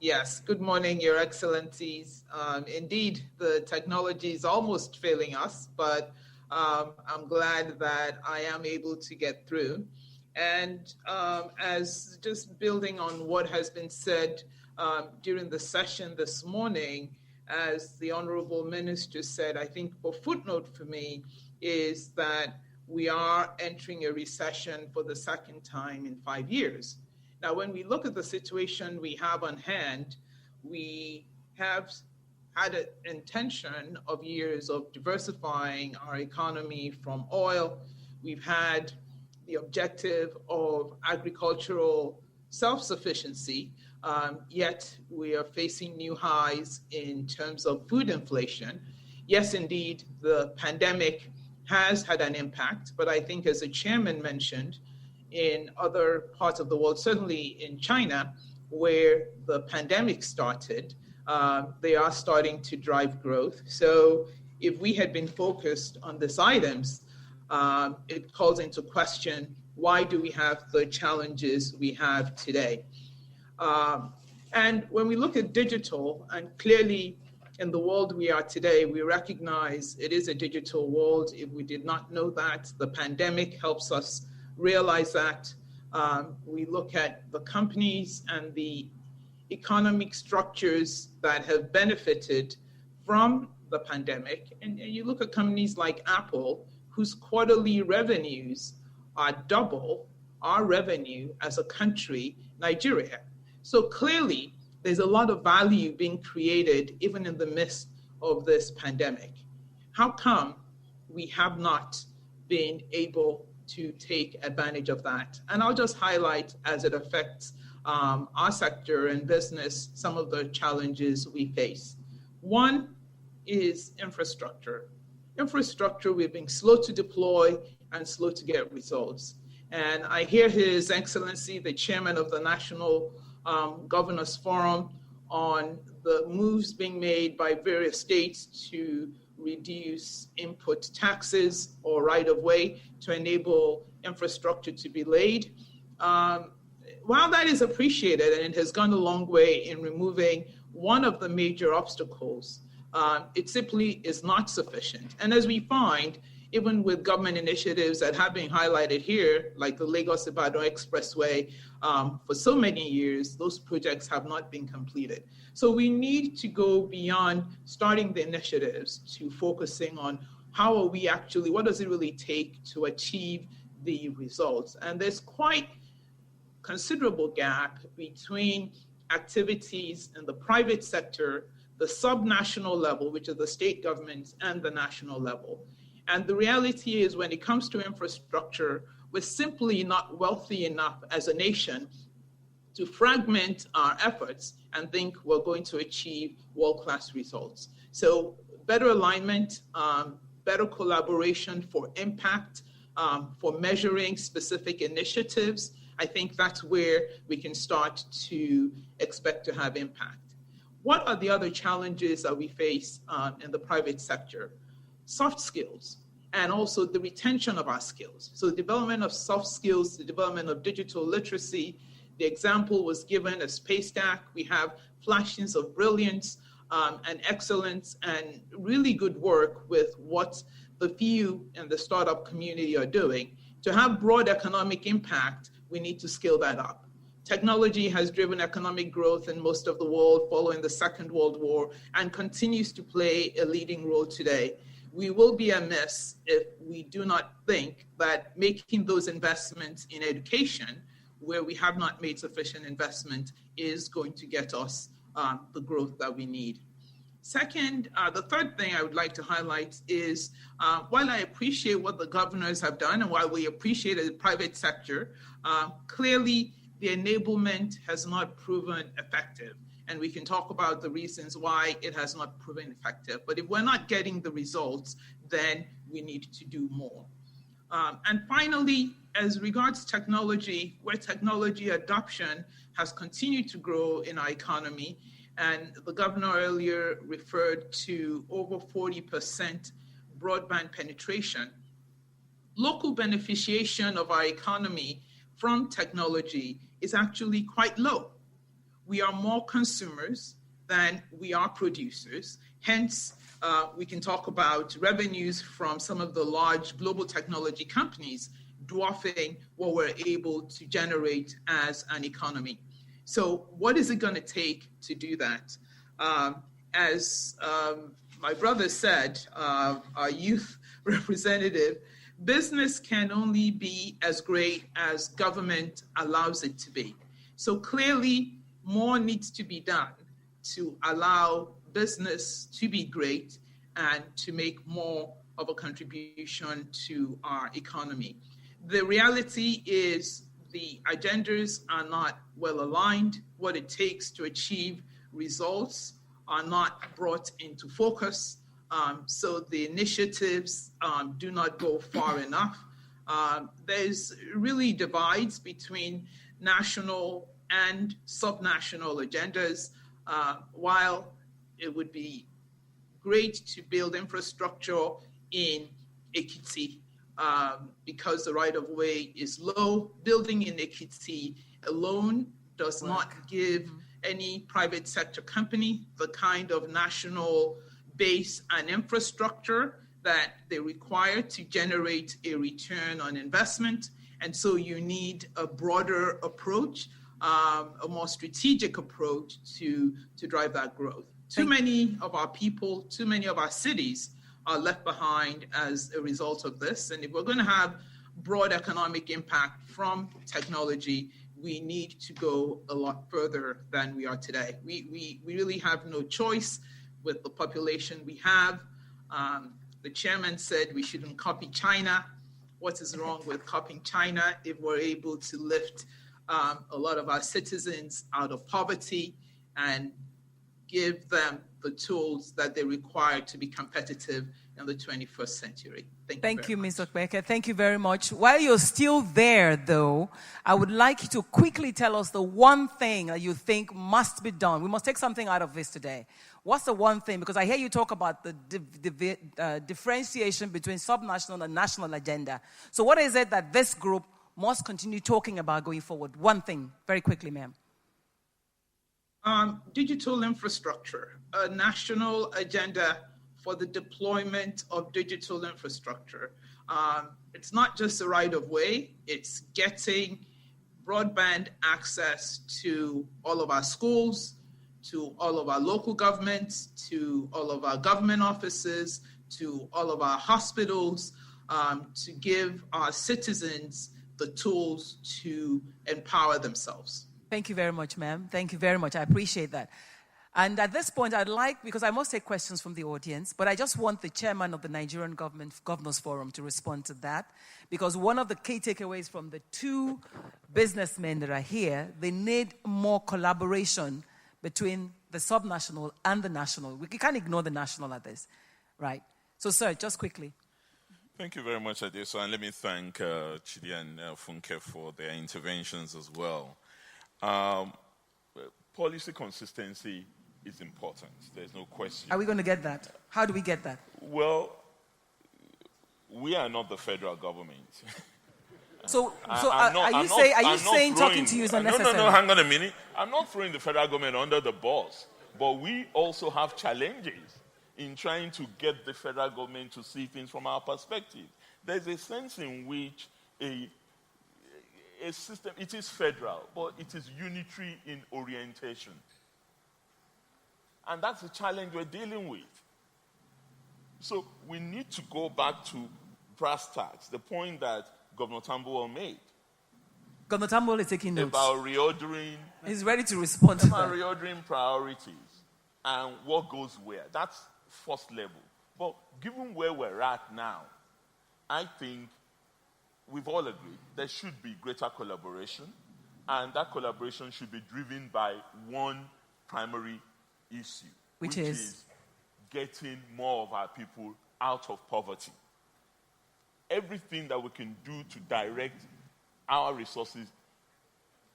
Yes, good morning, Your Excellencies. Indeed, the technology is almost failing us, but I'm glad that I am able to get through. And as just building on what has been said during the session this morning, as the Honorable Minister said, I think a footnote for me is that we are entering a recession for the second time in 5 years. Now, when we look at the situation we have on hand, we have had an intention of years of diversifying our economy from oil. We've had the objective of agricultural self-sufficiency, yet we are facing new highs in terms of food inflation. Yes, indeed, the pandemic has had an impact, but I think as the chairman mentioned, in other parts of the world, certainly in China, where the pandemic started, they are starting to drive growth. So if we had been focused on these items, it calls into question, why do we have the challenges we have today? And when we look at digital, and clearly in the world we are today, we recognize it is a digital world. If we did not know that, the pandemic helps us realize that. We look at the companies and the economic structures that have benefited from the pandemic. And you look at companies like Apple, whose quarterly revenues are double our revenue as a country, Nigeria. So clearly, there's a lot of value being created even in the midst of this pandemic. How come we have not been able to take advantage of that? And I'll just highlight, as it affects our sector and business, some of the challenges we face. One is infrastructure. Infrastructure, we've been slow to deploy and slow to get results. And I hear His Excellency, the Chairman of the National Governors Forum, on the moves being made by various states to reduce input taxes or right-of-way to enable infrastructure to be laid. While that is appreciated and it has gone a long way in removing one of the major obstacles, it simply is not sufficient. And as we find, even with government initiatives that have been highlighted here, like the Lagos-Ibadan Expressway, for so many years, those projects have not been completed. So we need to go beyond starting the initiatives to focusing on how are we actually, what does it really take to achieve the results? And there's quite considerable gap between activities in the private sector, the subnational level, which is the state governments, and the national level. And the reality is, when it comes to infrastructure, we're simply not wealthy enough as a nation to fragment our efforts and think we're going to achieve world-class results. So better alignment, better collaboration for impact, for measuring specific initiatives, I think that's where we can start to expect to have impact. What are the other challenges that we face in the private sector? Soft skills, and also the retention of our skills. So the development of soft skills, the development of digital literacy. The example was given as Paystack. We have flashes of brilliance and excellence and really good work with what the few in the startup community are doing. To have broad economic impact, we need to scale that up. Technology has driven economic growth in most of the world following the Second World War and continues to play a leading role today. We will be amiss if we do not think that making those investments in education, where we have not made sufficient investment, is going to get us the growth that we need. Second, the third thing I would like to highlight is, while I appreciate what the governors have done and while we appreciate the private sector, clearly the enablement has not proven effective. And we can talk about the reasons why it has not proven effective. But if we're not getting the results, then we need to do more. And finally, as regards technology, where technology adoption has continued to grow in our economy, and the governor earlier referred to over 40% broadband penetration, local beneficiation of our economy from technology is actually quite low. We are more consumers than we are producers. Hence, we can talk about revenues from some of the large global technology companies dwarfing what we're able to generate as an economy. So what is it going to take to do that? As my brother said, our youth representative, business can only be as great as government allows it to be. So clearly, more needs to be done to allow business to be great and to make more of a contribution to our economy. The reality is the agendas are not well aligned. What it takes to achieve results are not brought into focus. So the initiatives do not go far enough. There's really divides between national and subnational agendas. While it would be great to build infrastructure in Ekiti because the right-of-way is low, building in Ekiti alone does not give any private sector company the kind of national base and infrastructure that they require to generate a return on investment. And so you need a broader approach, a more strategic approach to drive that growth. Too many of our people, too many of our cities are left behind as a result of this. And if we're going to have broad economic impact from technology, we need to go a lot further than we are today. We really have no choice with the population we have. The chairman said we shouldn't copy China. What is wrong with copying China if we're able to lift a lot of our citizens out of poverty and give them the tools that they require to be competitive in the 21st century? Thank you, Mr. Opeke. Thank you very much. While you're still there, though, I would like you to quickly tell us the one thing that you think must be done. We must take something out of this today. What's the one thing? Because I hear you talk about the differentiation between subnational and national agenda. So what is it that this group must continue talking about going forward? One thing, very quickly, ma'am. Digital infrastructure, a national agenda for the deployment of digital infrastructure. It's not just the right of way, it's getting broadband access to all of our schools, to all of our local governments, to all of our government offices, to all of our hospitals, to give our citizens the tools to empower themselves. Thank you very much, ma'am. Thank you very much. I appreciate that. And at this point, I'd like, because I must take questions from the audience, but I just want the chairman of the Nigerian Governors Forum to respond to that, because one of the key takeaways from the two businessmen that are here, they need more collaboration between the subnational and the national. We can't ignore the national at this, right? So, sir, just quickly. Thank you very much, Adesuwa, and let me thank Chidi and Funke for their interventions as well. Policy consistency is important. There's no question. Are we going to get that? How do we get that? Well, we are not the federal government. Are you saying talking to you is unnecessary? No, hang on a minute. I'm not throwing the federal government under the bus, but we also have challenges in trying to get the federal government to see things from our perspective. There's a sense in which a system, it is federal, but it is unitary in orientation. And that's the challenge we're dealing with. So we need to go back to brass tacks, the point that Governor Tambuwal made. Governor Tambuwal is taking notes. About reordering. He's ready to respond to that. About reordering priorities and what goes where. That's first level. But given where we're at now, I think we've all agreed there should be greater collaboration, and that collaboration should be driven by one primary issue, which is getting more of our people out of poverty. Everything that we can do to direct our resources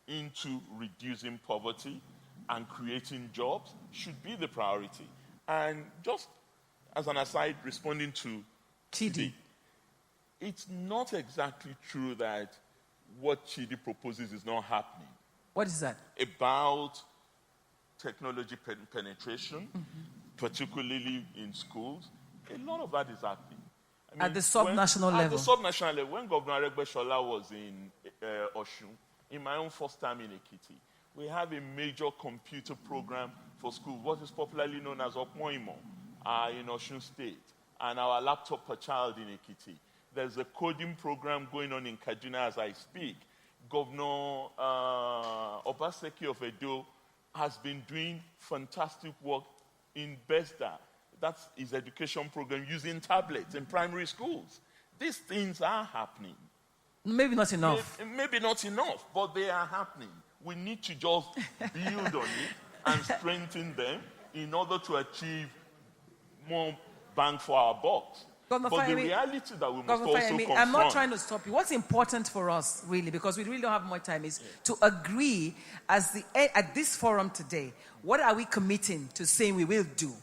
into reducing poverty and creating jobs should be the priority. And just as an aside, responding to Chidi, it's not exactly true that what Chidi proposes is not happening. What is that? About technology penetration, particularly in schools, a lot of that is happening. I mean, at the subnational level? At the subnational level. When Governor Adesuwa was in Osun, in my own first time in Ekiti, we have a major computer program for schools, what is popularly known as MainOne in Osun State, and our laptop per child in Ekiti. There's a coding program going on in Kaduna as I speak. Governor Obaseki of Edo has been doing fantastic work in Bethesda, that's his education program, using tablets in primary schools. These things are happening. Maybe not enough. Maybe not enough, but they are happening. We need to just build on it and strengthen them in order to achieve more bang for our bucks. But the reality that we must also confront... I'm not trying to stop you. What's important for us, really, because we really don't have much time, is to agree at this forum today, what are we committing to saying we will do?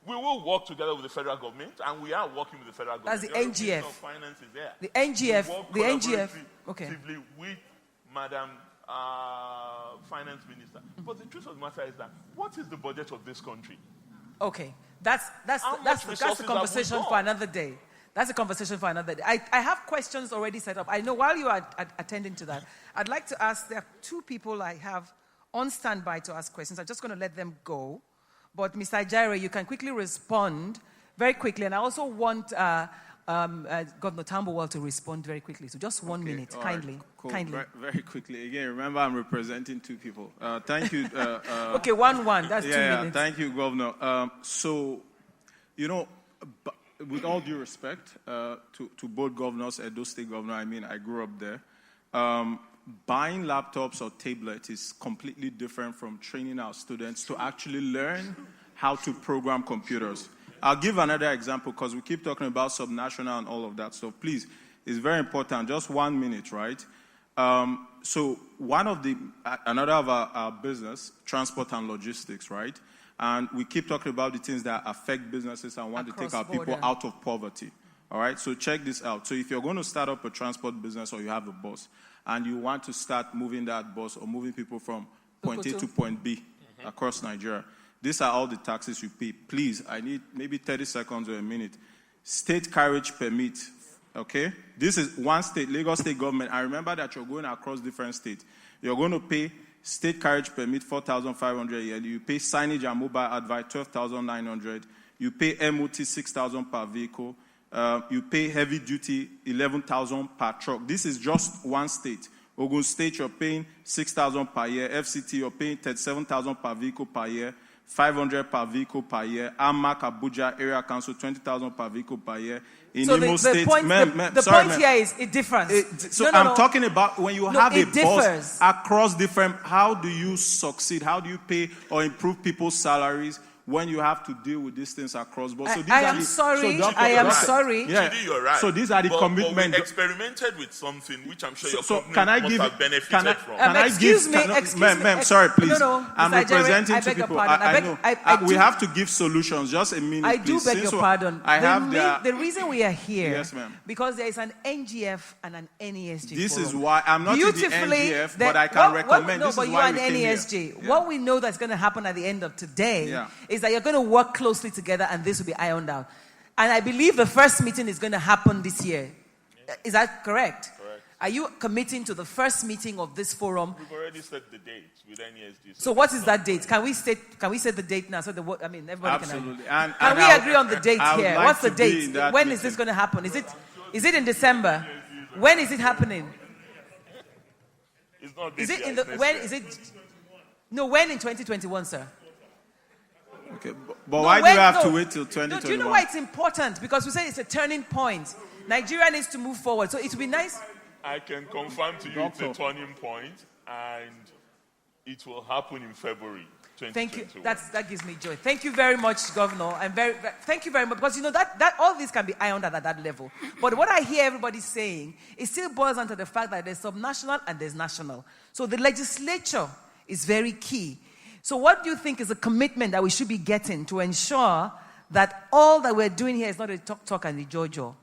We will work together with the federal government, and we are working with the federal government. That's the NGF. Of Finance is there. The NGF. Okay. With Madam Finance Minister. But the truth of the matter is that what is the budget of this country? Okay, that's a conversation for another day. That's a conversation for another day. I have questions already set up. I know while you are attending to that, I'd like to ask, there are two people I have on standby to ask questions. I'm just going to let them go. But Mr. Ajaere, you can quickly respond very quickly. And I also want Governor Tambuwal to respond very quickly. So just 1 minute, kindly. Right, cool. Kindly. Very quickly. Again, remember I'm representing two people. Thank you. Okay, one. That's 2 minutes. Thank you, Governor. With all due respect to both governors, Edo State Governor, I grew up there. Buying laptops or tablets is completely different from training our students to actually learn how to program computers. I'll give another example because we keep talking about subnational and all of that. So please, it's very important. Just 1 minute, right? So another of our business, transport and logistics, right? And we keep talking about the things that affect businesses and want to take our people out of poverty. All right, so check this out. So if you're going to start up a transport business or you have a bus and you want to start moving that bus or moving people from point A to point B across Nigeria, these are all the taxes you pay. Please, I need maybe 30 seconds or a minute. State carriage permit, okay? This is one state, Lagos State government. I remember that you're going across different states. You're going to pay state carriage permit, 4,500 a year. You pay signage and mobile advice, 12,900. You pay MOT, 6,000 per vehicle. You pay heavy duty, 11,000 per truck. This is just one state. Ogun State, you're paying 6,000 per year. FCT, you're paying 37,000 per vehicle per year. 500 per vehicle per year. Amac, Abuja, Area Council, 20,000 per vehicle per year. In Imo State, the point here is it differs. I'm talking about when you have a bus across different, how do you succeed? How do you pay or improve people's salaries when you have to deal with these things across board? So I am sorry. Yeah. Chidi, you're right. So these are the commitments. But we experimented with something which I'm sure your company must have benefited from. Excuse me. Sorry, please. No, I'm representing two people. I know. We have to give solutions. Just a minute, I do beg your pardon. The reason we are here, yes, ma'am, because there is an NGF and an NESG. This is why I'm not in the NGF, but I can recommend. No, but you are an NESG. What we know that's going to happen at the end of today is that you're going to work closely together and this will be ironed out. And I believe the first meeting is going to happen this year. Is that correct? Correct. Are you committing to the first meeting of this forum? We've already set the date with NESG. So what is that date? Can we set the date now? So everybody Absolutely. Can we agree on the date here? What's the date? When is this going to happen? Is it in December? When is it happening? It's not is it in the when is it? No, when in 2021, sir? Okay, but why do you have to wait till 2021? No, do you know why it's important? Because we say it's a turning point. Nigeria needs to move forward. So it would be nice. I can confirm to you it's a turning point, and it will happen in February 2021. Thank you. That gives me joy. Thank you very much, Governor. And thank you very much. Because you know that all this can be ironed out at that level. But what I hear everybody saying, it still boils down to the fact that there's subnational and there's national. So the legislature is very key. So what do you think is a commitment that we should be getting to ensure that all that we're doing here is not a talk and a jojo?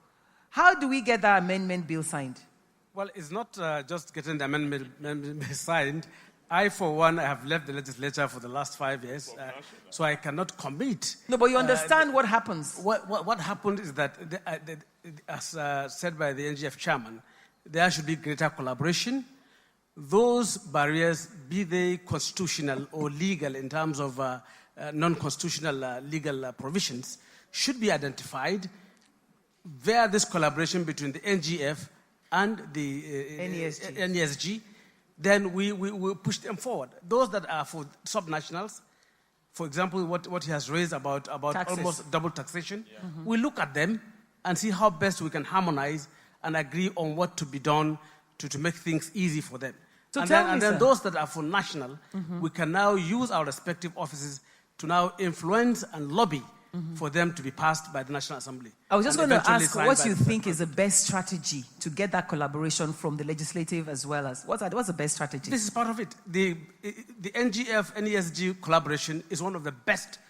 How do we get that amendment bill signed? Well, it's not just getting the amendment bill signed. I, for one, have left the legislature for the last 5 years, so I cannot commit. No, but you understand what happens. What happened is that, as said by the NGF chairman, there should be greater collaboration. Those barriers, be they constitutional or legal in terms of non-constitutional legal provisions, should be identified via this collaboration between the NGF and the NESG. Then we push them forward. Those that are for subnationals, for example, what he has raised about Taxes. almost double taxation. We look at them and see how best we can harmonize and agree on what to be done to make things easy for them. So and then those that are for national, we can now use our respective offices to now influence and lobby for them to be passed by the National Assembly. I was just going to ask what you think the is the best strategy to get that collaboration from the legislative as well as, what's the best strategy? This is part of it. The NGF-NESG collaboration is one of the best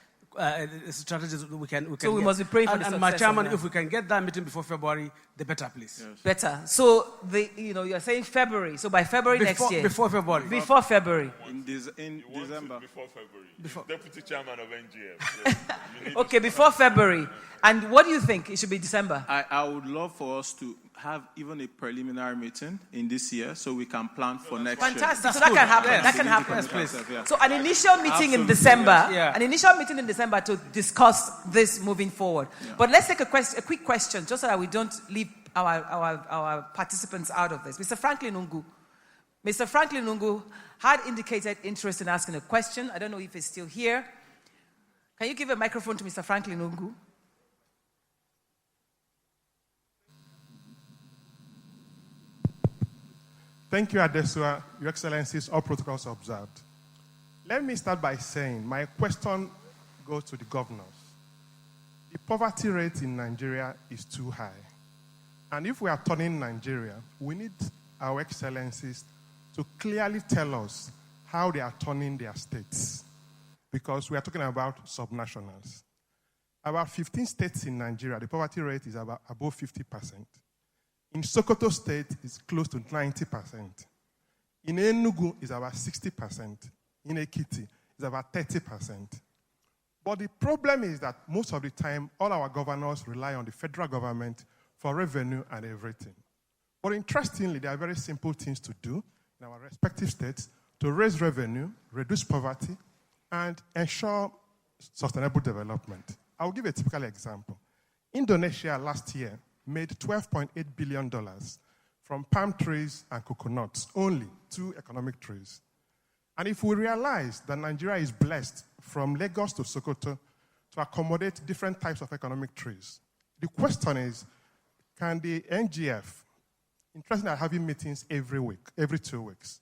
strategies we can So we get. must be praying for the And success my chairman, of that. if we can get that meeting before February, the better, please. Yes. Better. So, you're saying February. So by February next year. Before February. Before February. In December. Before February. Before. Deputy chairman of NGF. So Okay, before February. And what do you think? It should be December. I would love for us to have even a preliminary meeting in this year so we can plan for next year. Fantastic. So that can happen. Yes. That can happen. Yes, please. Yeah. So an initial meeting in Absolutely, December. yes. Yeah. An initial meeting in December to discuss this moving forward. Yeah. But let's take a quick question, just so that we don't leave our participants out of this. Mr. Franklin Ungu. Mr. Franklin Ungu had indicated interest in asking a question. I don't know if he's still here. Can you give a microphone to Mr. Franklin Ungu? Thank you, Adesuwa. Your Excellencies, all protocols observed. Let me start by saying my question goes to the governors. The poverty rate in Nigeria is too high. And if we are turning Nigeria, we need our Excellencies to clearly tell us how they are turning their states. Because we are talking about subnationals. About 15 states in Nigeria, the poverty rate is above 50%. In Sokoto State, it's close to 90%. In Enugu, it's about 60%. In Ekiti, it's about 30%. But the problem is that most of the time, all our governors rely on the federal government for revenue and everything. But interestingly, there are very simple things to do in our respective states to raise revenue, reduce poverty, and ensure sustainable development. I'll give a typical example. Indonesia last year made $12.8 billion from palm trees and coconuts, only 2 economic trees. And if we realize that Nigeria is blessed from Lagos to Sokoto to accommodate different types of economic trees, the question is, can the NGF, interested in having meetings every week, every 2 weeks,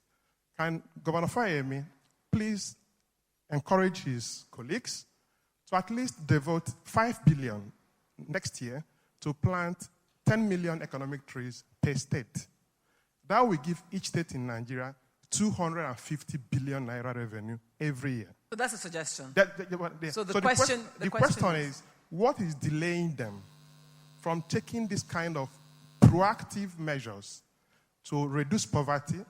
can Governor Fayemi please encourage his colleagues to at least devote $5 billion next year to plant 10 million economic trees per state? That will give each state in Nigeria 250 billion naira revenue every year. So that's a suggestion. So the question is, what is delaying them from taking this kind of proactive measures to reduce poverty,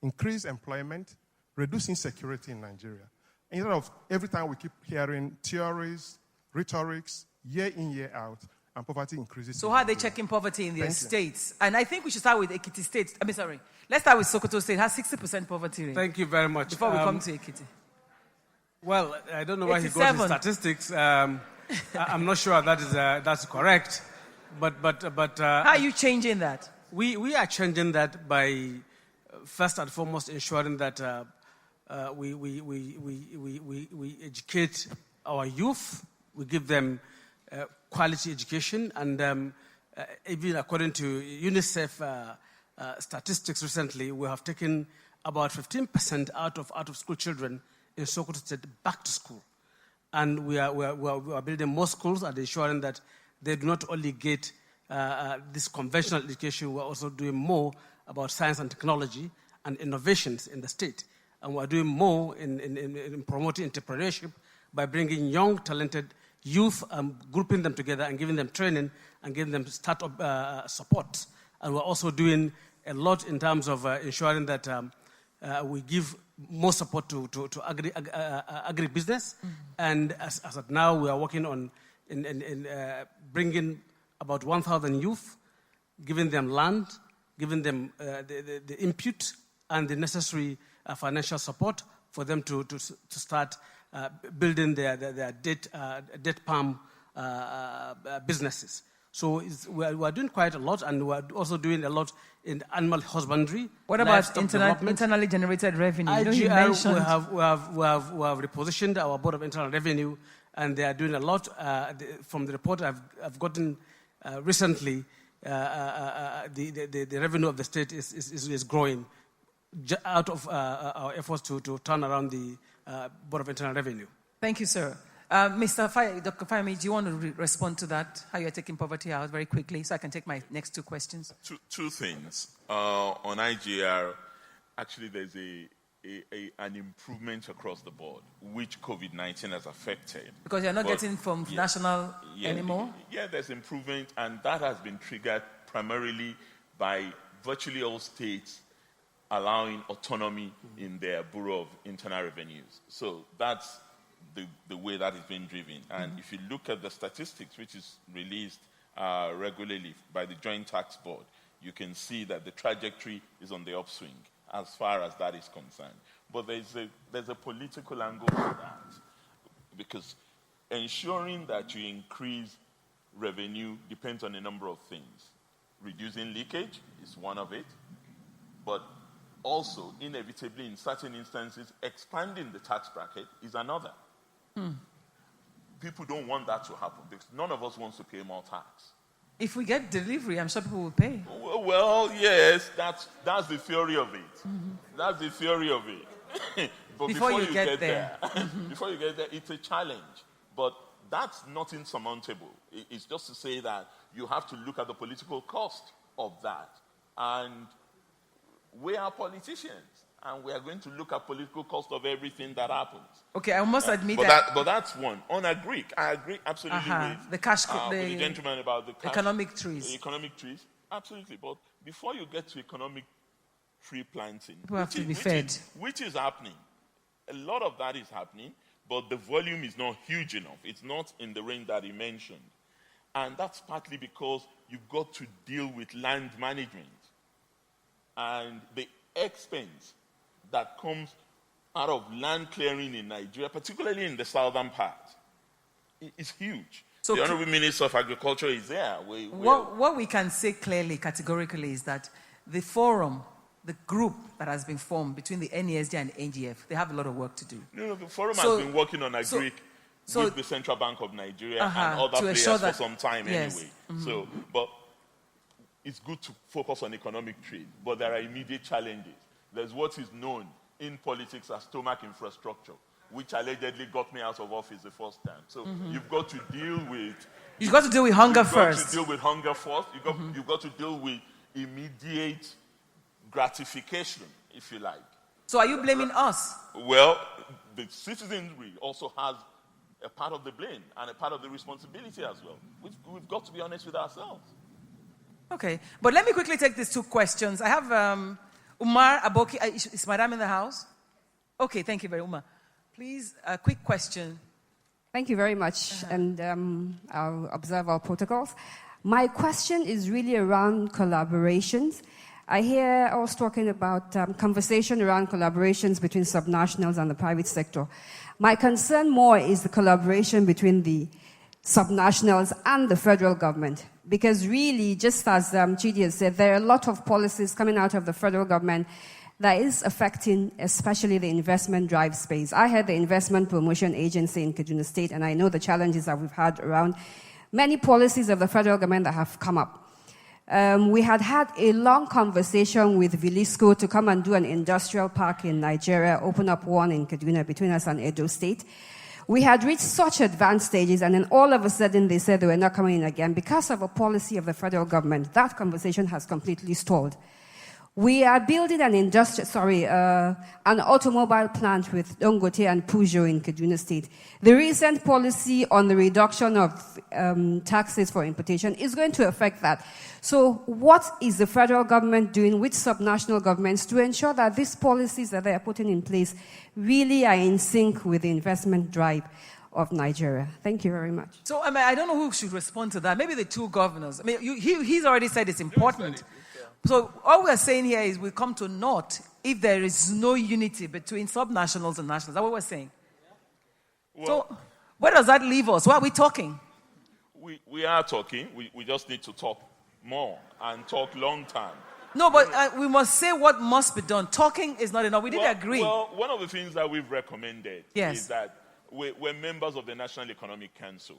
increase employment, reduce insecurity in Nigeria? Instead of every time we keep hearing theories, rhetorics, year in, year out, and poverty increases. So how are they checking poverty in their states? And I think we should start with Ekiti State. Let's start with Sokoto State. It has 60% poverty rate. Thank you very much. Before we come to Ekiti. Well, I don't know where he got his statistics. I'm not sure that's correct. But how are you changing that? We are changing that by first and foremost ensuring that we educate our youth. We give them quality education, and even according to UNICEF statistics recently, we have taken about 15% out of school children in Sokoto State back to school, and we are building more schools and ensuring that they do not only get this conventional education. We're also doing more about science and technology and innovations in the state, and we're doing more in promoting entrepreneurship by bringing young, talented youth, grouping them together and giving them training and giving them startup support. And we're also doing a lot in terms of ensuring that we give more support to agribusiness. And as of now, we are working on in bringing about 1,000 youth, giving them land, giving them the input and the necessary financial support for them to start building their date palm businesses. So we are doing quite a lot, and we are also doing a lot in animal husbandry. What about internally generated revenue? IGR, we have repositioned our Board of Internal Revenue, and they are doing a lot. From the report I've gotten recently, the revenue of the state is growing out of our efforts to turn around the Board of Internal Revenue. Thank you, sir. Dr. Fayemi, do you want to respond to that? How you're taking poverty out very quickly, so I can take my next two questions. Two things. On IGR, actually there's an improvement across the board, which COVID-19 has affected. Because you're not getting from national anymore? Yeah, there's improvement, and that has been triggered primarily by virtually all states allowing autonomy in their Bureau of Internal Revenues. So that's the way that is being driven. And if you look at the statistics, which is released regularly by the Joint Tax Board, you can see that the trajectory is on the upswing as far as that is concerned. But there's a political angle to that, because ensuring that you increase revenue depends on a number of things. Reducing leakage is one of it, but also, inevitably, in certain instances, expanding the tax bracket is another. People don't want that to happen because none of us wants to pay more tax. If we get delivery, I'm sure people will pay. Well, yes, that's the theory of it. That's the theory of it. But before you get there, before you get there, it's a challenge. But that's not insurmountable. It's just to say that you have to look at the political cost of that. And we are politicians, and we are going to look at political cost of everything that happens. Okay, I must admit but that's one. On I agree absolutely with the gentleman about the economic trees. The economic trees, absolutely. But before you get to economic tree planting, which is happening, a lot of that is happening, but the volume is not huge enough. It's not in the range that he mentioned. And that's partly because you've got to deal with land management. And the expense that comes out of land clearing in Nigeria, particularly in the southern part, is huge. So the Honorable Minister of Agriculture is there. What we can say clearly, categorically, is that the forum, the group that has been formed between the NESD and NGF, they have a lot of work to do. No, the forum has been working on agric with the Central Bank of Nigeria and other players for some time anyway. But it's good to focus on economic trade, but there are immediate challenges. There's what is known in politics as stomach infrastructure, which allegedly got me out of office the first time. So you've got to deal with... You've got to deal with hunger first. You've got to deal with hunger first. You've got to deal with immediate gratification, if you like. So are you blaming us? Well, the citizenry also has a part of the blame and a part of the responsibility as well. We've got to be honest with ourselves. Okay, but let me quickly take these two questions. I have Umar Aboki. Is Madam in the house? Okay, thank you very much. Please, a quick question. Thank you very much, and I'll observe our protocols. My question is really around collaborations. I hear us talking about conversation around collaborations between subnationals and the private sector. My concern more is the collaboration between the subnationals and the federal government. Because really, just as Chidi has said, there are a lot of policies coming out of the federal government that is affecting especially the investment drive space. I had the Investment Promotion Agency in Kaduna State, and I know the challenges that we've had around many policies of the federal government that have come up. We had a long conversation with Vilisco to come and do an industrial park in Nigeria, open up one in Kaduna between us and Edo State. We had reached such advanced stages, and then all of a sudden they said they were not coming in again because of a policy of the federal government. That conversation has completely stalled. We are building an automobile plant with Dangote and Peugeot in Kaduna State. The recent policy on the reduction of taxes for importation is going to affect that. So what is the federal government doing with subnational governments to ensure that these policies that they are putting in place really are in sync with the investment drive of Nigeria? Thank you very much. So I don't know who should respond to that. Maybe the two governors. He's already said it's important. So all we're saying here is we come to naught if there is no unity between subnationals and nationals. That's what we're saying. Well, so where does that leave us? Why are we talking? We are talking. We just need to talk more and talk long term. No, but we must say what must be done. Talking is not enough. We did agree. Well, one of the things that we've recommended yes. is that we're members of the National Economic Council.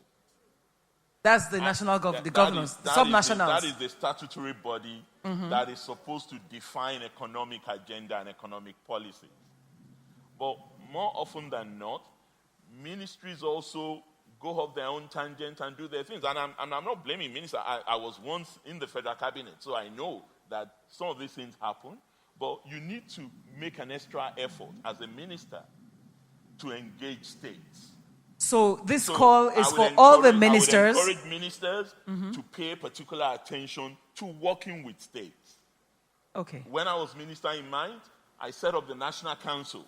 That's the national government, the governors, the subnationals. That is the statutory body that is supposed to define economic agenda and economic policies. But more often than not, ministries also go off their own tangent and do their things. And I'm not blaming ministers. I was once in the federal cabinet, so I know that some of these things happen. But you need to make an extra effort as a minister to engage states. So this call is for all the ministers. I would encourage ministers to pay particular attention to working with states. Okay. When I was minister in mind, I set up the National Council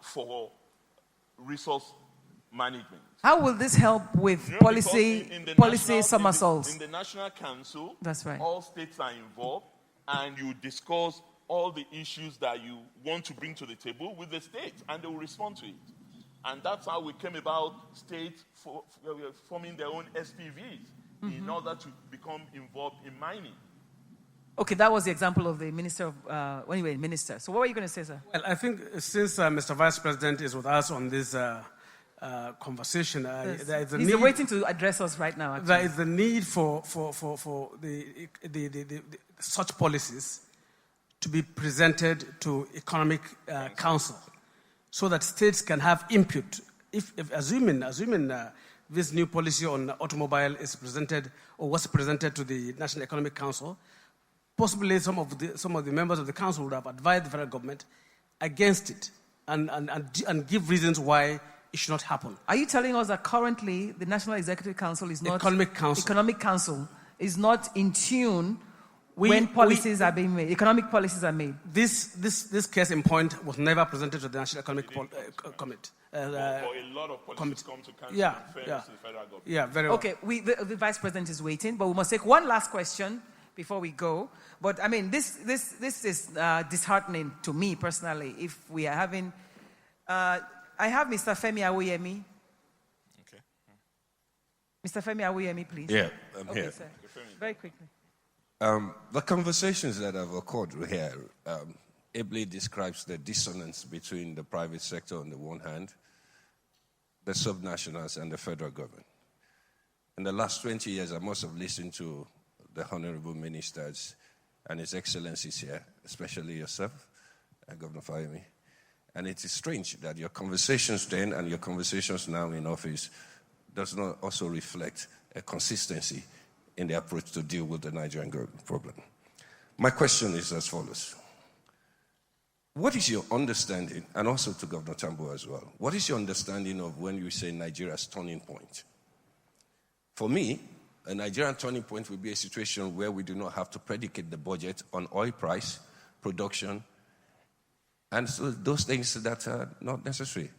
for resource management. How will this help with policy somersaults? In the National Council, that's right. All states are involved, and you discuss all the issues that you want to bring to the table with the states, and they will respond to it. And that's how we came about states forming their own SPVs in order to become involved in mining. Okay, that was the example of the minister of, when you were a minister. So what were you going to say, sir? Well, I think since Mr. Vice President is with us on this conversation, there is a need. He's waiting to address us right now, actually. There is the need for such policies to be presented to Economic Council, so that states can have input. If assuming this new policy on automobile is presented or was presented to the National Economic Council, possibly some of the members of the council would have advised the federal government against it and give reasons why it should not happen. Are you telling us that currently the National Executive Council is not Economic Council is not in tune when policies are being made, economic policies are made? This case in point was never presented to the National Economic Committee. Or a lot of policies come to council yeah, in yeah. to the federal government. Yeah, very well. Okay, the Vice President is waiting, but we must take one last question before we go. But I mean, this is disheartening to me personally. If we are having, I have Mr. Femi Awuyemi. Okay. Mr. Femi Awuyemi, please. Yeah, I'm here. Sir. Very quickly. The conversations that have occurred here ably describes the dissonance between the private sector on the one hand, the subnationals and the federal government. In the last 20 years, I must have listened to the honorable ministers and His Excellencies here, especially yourself, Governor Fayemi. And it is strange that your conversations then and your conversations now in office does not also reflect a consistency in the approach to deal with the Nigerian problem. My question is as follows. What is your understanding, and also to Governor Tambuwal as well, what is your understanding of when you say Nigeria's turning point? For me, a Nigerian turning point will be a situation where we do not have to predicate the budget on oil price, production, and so those things that are not necessary.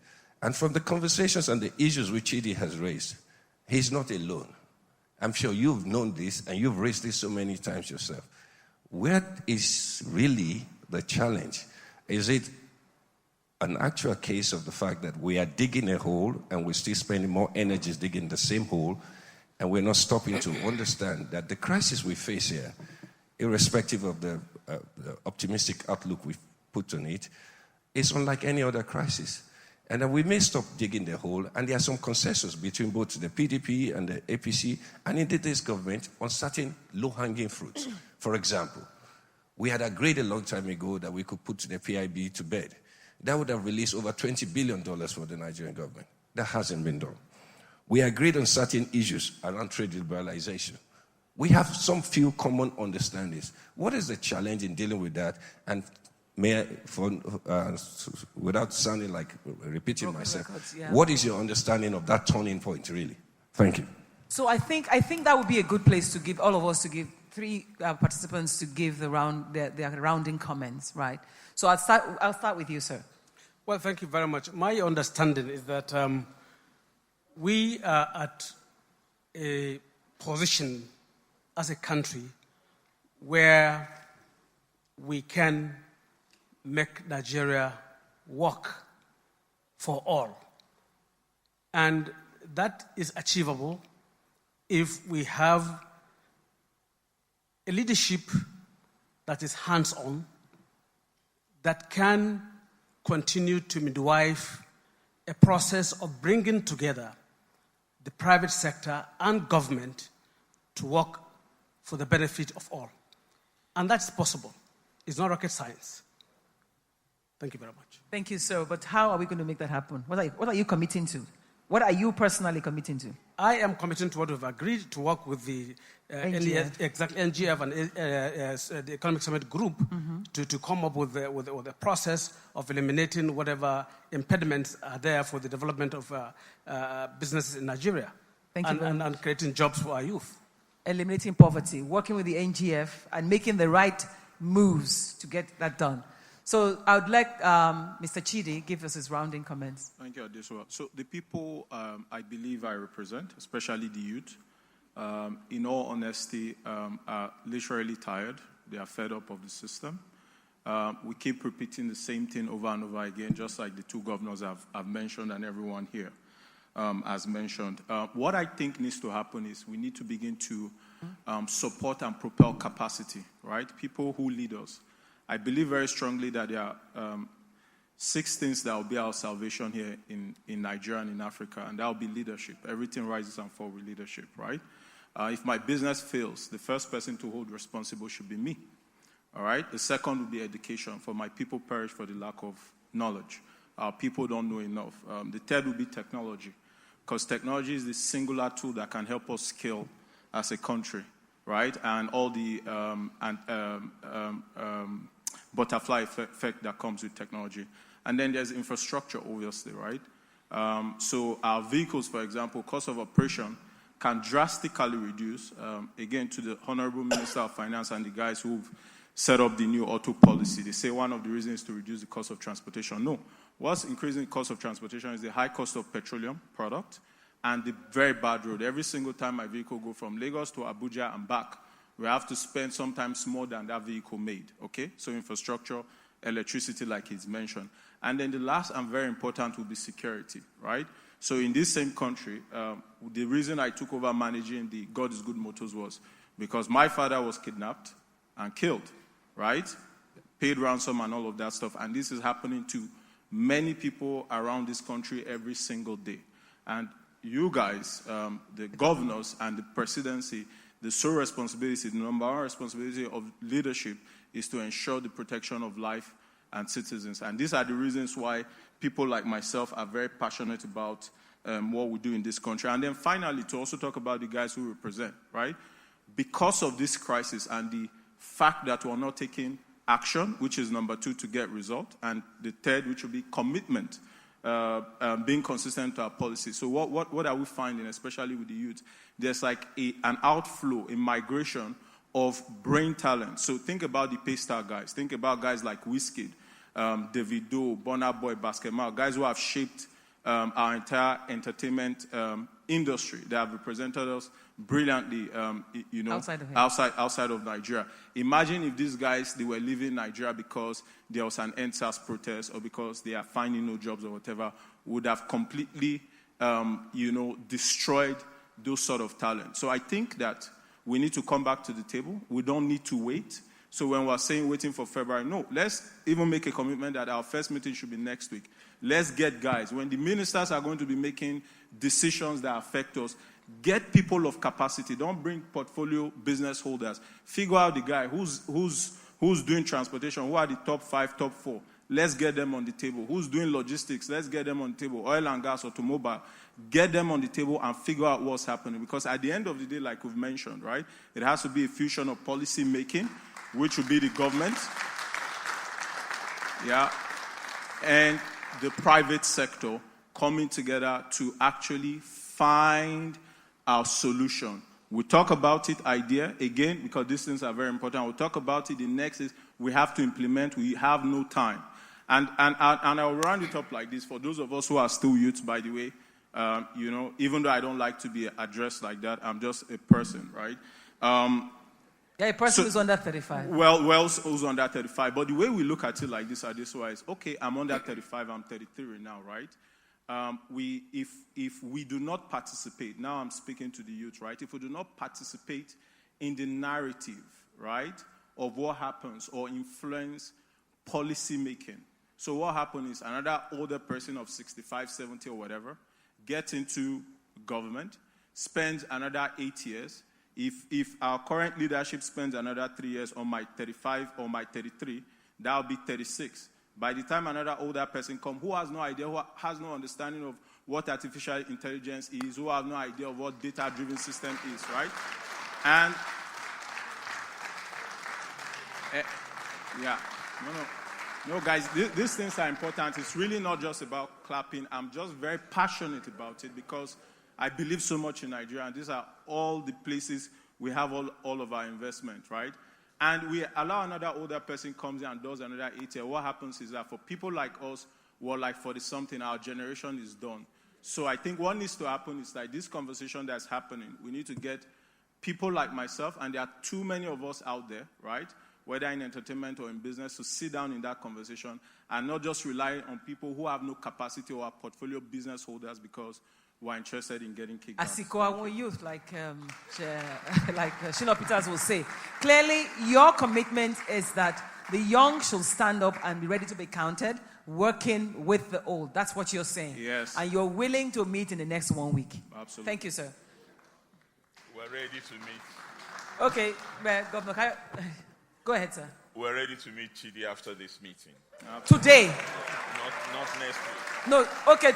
And from the conversations and the issues which Chidi has raised, he's not alone. I'm sure you've known this and you've raised this so many times yourself. Where is really the challenge? Is it an actual case of the fact that we are digging a hole and we're still spending more energy digging the same hole, and we're not stopping to understand that the crisis we face here, irrespective of the optimistic outlook we've put on it, is unlike any other crisis? And then we may stop digging the hole, and there are some consensus between both the PDP and the APC and indeed this government on certain low-hanging fruits. For example, we had agreed a long time ago that we could put the PIB to bed. That would have released over $20 billion for the Nigerian government. That hasn't been done. We agreed on certain issues around trade liberalization. We have some few common understandings. What is the challenge in dealing with that? And may I, without sounding like repeating myself, what is your understanding of that turning point, really? Thank you. So I think that would be a good place to give all of us to give three participants to give their rounding comments, right? So I'll start with you, sir. Well, thank you very much. My understanding is that we are at a position as a country where we can make Nigeria work for all. And that is achievable if we have a leadership that is hands-on, that can continue to midwife a process of bringing together the private sector and government to work for the benefit of all. And that's possible. It's not rocket science. Thank you very much. Thank you, sir. But how are we going to make that happen? What are you committing to? What are you personally committing to? I am committing to what we've agreed to work with the NGF and the Economic Summit Group to come up with a process of eliminating whatever impediments are there for the development of businesses in Nigeria. Thank you very much. And creating jobs for our youth. Eliminating poverty, working with the NGF, and making the right moves to get that done. So I would like Mr. Chidi give us his rounding comments. Thank you, Adesuwa. So the people I believe I represent, especially the youth, in all honesty, are literally tired. They are fed up of the system. We keep repeating the same thing over and over again, just like the two governors have mentioned and everyone here has mentioned. What I think needs to happen is we need to begin to support and propel capacity, right? People who lead us. I believe very strongly that there are 6 things that will be our salvation here in Nigeria and in Africa, and that will be leadership. Everything rises and falls with leadership, right? If my business fails, the first person to hold responsible should be me, all right? The second would be education, for my people perish for the lack of knowledge. Our people don't know enough. The third would be technology, because technology is the singular tool that can help us scale as a country, right? And all the butterfly effect that comes with technology. And then there's infrastructure, obviously, right? So our vehicles, for example, cost of operation can drastically reduce, again, to the Honorable Minister of Finance and the guys who've set up the new auto policy. They say one of the reasons is to reduce the cost of transportation. No. What's increasing the cost of transportation is the high cost of petroleum product and the very bad road. Every single time my vehicle goes from Lagos to Abuja and back, we have to spend sometimes more than that vehicle made, okay? So infrastructure, electricity, like he's mentioned. And then the last and very important will be security, right? So in this same country, the reason I took over managing the God is Good motors was because my father was kidnapped and killed, right? Paid ransom and all of that stuff. And this is happening to many people around this country every single day. And you guys, the governors and the presidency, the sole responsibility, the number one responsibility of leadership is to ensure the protection of life and citizens. And these are the reasons why people like myself are very passionate about what we do in this country. And then finally, to also talk about the guys who represent, right? Because of this crisis and the fact that we're not taking action, which is number 2, to get result, and the third, which will be commitment, being consistent to our policy. So what are we finding, especially with the youth? There's like an outflow in migration of brain talent. So think about the Paystar guys. Think about guys like Wizkid, Davido, Burna Boy, Basketball, guys who have shaped our entire entertainment industry. They have represented us brilliantly, outside of Nigeria. Imagine if these guys, they were leaving Nigeria because there was an EndSARS protest or because they are finding no jobs or whatever, would have completely, destroyed those sort of talent. So I think that we need to come back to the table. We don't need to wait. So when we're saying waiting for February, no, let's even make a commitment that our first meeting should be next week. Let's get guys. When the ministers are going to be making decisions that affect us, get people of capacity. Don't bring portfolio business holders. Figure out the guy who's doing transportation, who are the top 5, top 4. Let's get them on the table. Who's doing logistics? Let's get them on the table. Oil and gas, automobile. Get them on the table and figure out what's happening. Because at the end of the day, like we've mentioned, right, it has to be a fusion of policy making, which will be the government, and the private sector coming together to actually find our solution. We talk about it idea, again, because these things are very important. We'll talk about it. The next is we have to implement. We have no time. And I'll round it up like this. For those of us who are still youths, by the way, even though I don't like to be addressed like that, I'm just a person, right? A person who's under 35. Well, who's under 35. But the way we look at it like this, Adesuwa, is, okay, I'm under 35, I'm 33 now, right? if we do not participate, now I'm speaking to the youth, right? If we do not participate in the narrative, right, of what happens or influence policy making. So what happens is another older person of 65, 70 or whatever gets into government, spends another 8 years. If our current leadership spends another 3 years on my 35 or my 33, that'll be 36. By the time another older person comes, who has no idea, who has no understanding of what artificial intelligence is, who has no idea of what data-driven system is, right? And, no, guys, these things are important. It's really not just about clapping. I'm just very passionate about it because I believe so much in Nigeria, and these are all the places we have all of our investment, right? And we allow another older person comes in and does another 8 years. What happens is that for people like us who are like 40-something, our generation is done. So I think what needs to happen is that this conversation that's happening, we need to get people like myself, and there are too many of us out there, right, whether in entertainment or in business, to sit down in that conversation and not just rely on people who have no capacity or are portfolio business holders because we're interested in getting kicked out. Asiko youth, like Shino Peters will say. Clearly, your commitment is that the young should stand up and be ready to be counted, working with the old. That's what you're saying. Yes. And you're willing to meet in the next 1 week. Absolutely. Thank you, sir. We're ready to meet. Okay, Governor, go ahead, sir. We're ready to meet Chidi after this meeting. Today. Not next week. No, okay,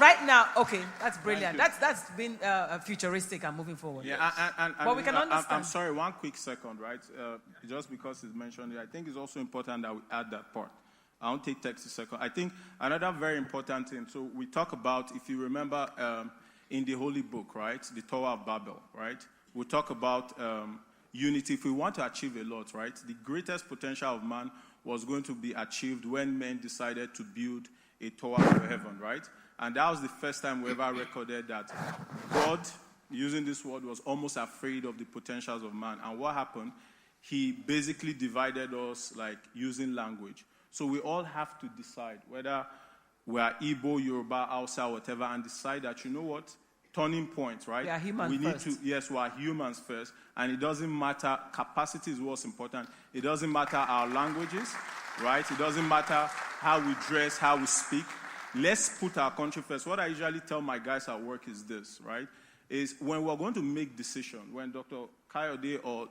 right now, okay, that's brilliant. That's been futuristic and moving forward. Yeah, but we can understand. I'm sorry, 1 quick second, right? Just because it's mentioned here, I think it's also important that we add that part. I won't take 30 seconds. I think another very important thing, so we talk about, if you remember in the Holy Book, right, the Tower of Babel, right? We talk about unity. If we want to achieve a lot, right, the greatest potential of man was going to be achieved when men decided to build a tower to heaven, right? And that was the first time we ever recorded that God, using this word, was almost afraid of the potentials of man. And what happened? He basically divided us like using language. So we all have to decide whether we are Igbo, Yoruba, Hausa, whatever, and decide that, you know what? Turning point, right? We are humans first. Yes, we are humans first. And it doesn't matter, capacity is what's important. It doesn't matter our languages, right? It doesn't matter how we dress, how we speak. Let's put our country first. What I usually tell my guys at work is this, right? Is when we're going to make decision, when Dr. Kayode or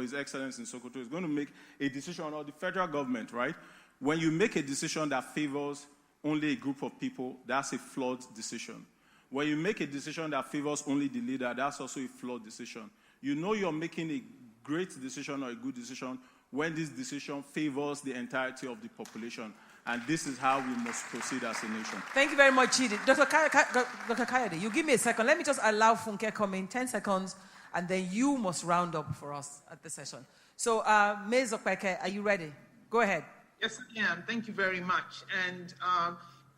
His Excellency in Sokoto is going to make a decision, or the federal government, right? When you make a decision that favors only a group of people, that's a flawed decision. When you make a decision that favors only the leader, that's also a flawed decision. You know you're making a great decision or a good decision when this decision favors the entirety of the population. And this is how we must proceed as a nation. Thank you very much, Chidi. Dr. Kayode, you give me a second. Let me just allow Funke come in 10 seconds, and then you must round up for us at the session. So, Ms. Opeke, are you ready? Go ahead. Yes, I am. Thank you very much. And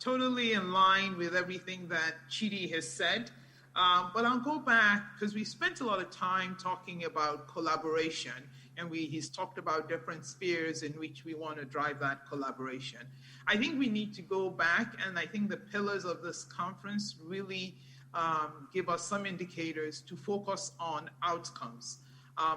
totally in line with everything that Chidi has said. But I'll go back, because we spent a lot of time talking about collaboration, and he's talked about different spheres in which we want to drive that collaboration. I think we need to go back, and I think the pillars of this conference really give us some indicators to focus on outcomes.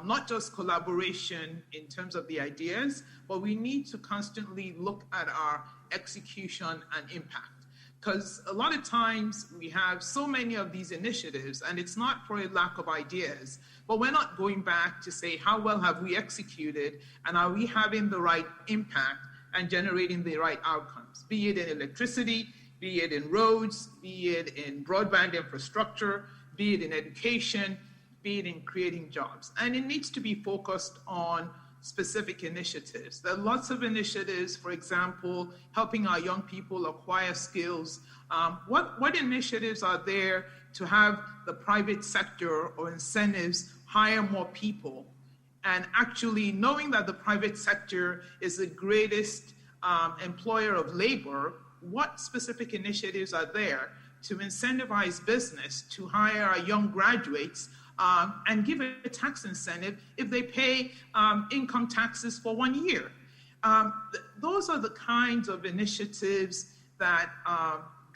Not just collaboration in terms of the ideas, but we need to constantly look at our execution and impact. Because a lot of times we have so many of these initiatives, and it's not for a lack of ideas, but we're not going back to say how well have we executed, and are we having the right impact and generating the right outcomes, be it in electricity, be it in roads, be it in broadband infrastructure, be it in education, be it in creating jobs. And it needs to be focused on specific initiatives. There are lots of initiatives, for example, helping our young people acquire skills. What initiatives are there to have the private sector or incentives hire more people? And actually knowing that the private sector is the greatest employer of labor, what specific initiatives are there to incentivize business to hire our young graduates and give a tax incentive if they pay income taxes for 1 year? Those are the kinds of initiatives that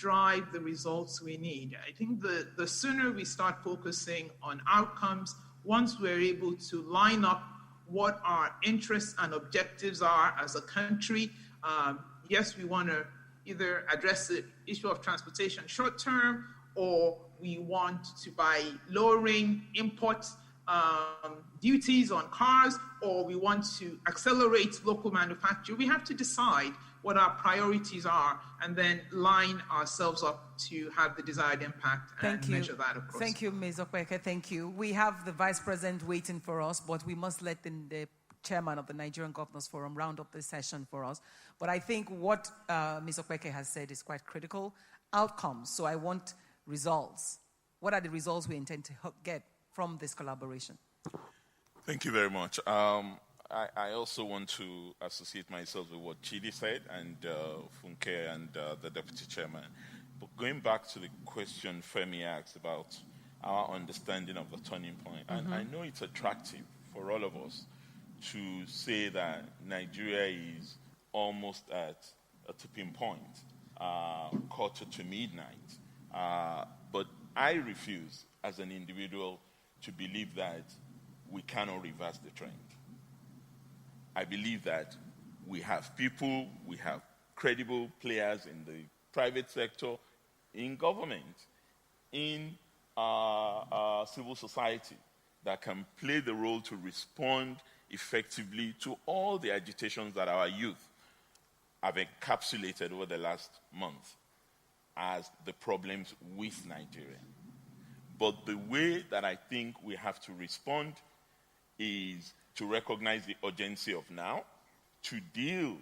drive the results we need. I think the sooner we start focusing on outcomes, once we're able to line up what our interests and objectives are as a country, yes, we want to either address the issue of transportation short term, or we want to, by lowering import duties on cars, or we want to accelerate local manufacture. We have to decide what our priorities are and then line ourselves up to have the desired impact and measure that across. Thank you, Ms. Opeke. Thank you. We have the Vice President waiting for us, but we must let the chairman of the Nigerian Governors Forum round up this session for us. But I think what Ms. Opeke has said is quite critical. Outcomes. So I want results. What are the results we intend to get from this collaboration? Thank you very much. I also want to associate myself with what Chidi said and Funke and the Deputy Chairman. But going back to the question Femi asked about our understanding of the turning point, and I know it's attractive for all of us to say that Nigeria is almost at a tipping point, quarter to midnight. But I refuse as an individual to believe that we cannot reverse the trend. I believe that we have people, we have credible players in the private sector, in government, in civil society that can play the role to respond effectively to all the agitations that our youth have encapsulated over the last month as the problems with Nigeria. But the way that I think we have to respond is to recognize the urgency of now, to deal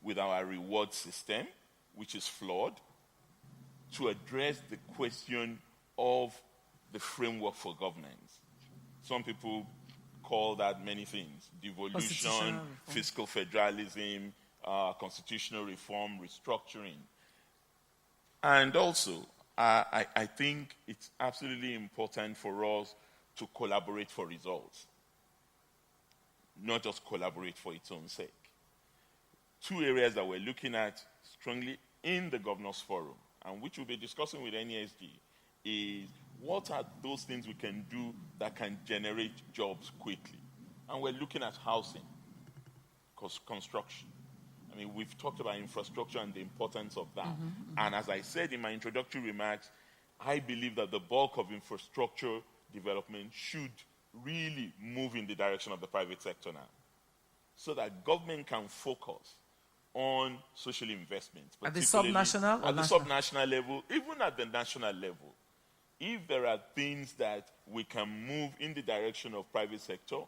with our reward system, which is flawed, to address the question of the framework for governance. Some people call that many things: devolution, fiscal federalism, constitutional reform, restructuring. And also, I think it's absolutely important for us to collaborate for results, not just collaborate for its own sake. Two areas that we're looking at strongly in the Governors Forum, and which we'll be discussing with NESG, is what are those things we can do that can generate jobs quickly. And we're looking at housing, construction. I mean, we've talked about infrastructure and the importance of that. And as I said in my introductory remarks, I believe that the bulk of infrastructure development should really move in the direction of the private sector now, so that government can focus on social investments. At the subnational? At the subnational level, even at the national level. If there are things that we can move in the direction of private sector,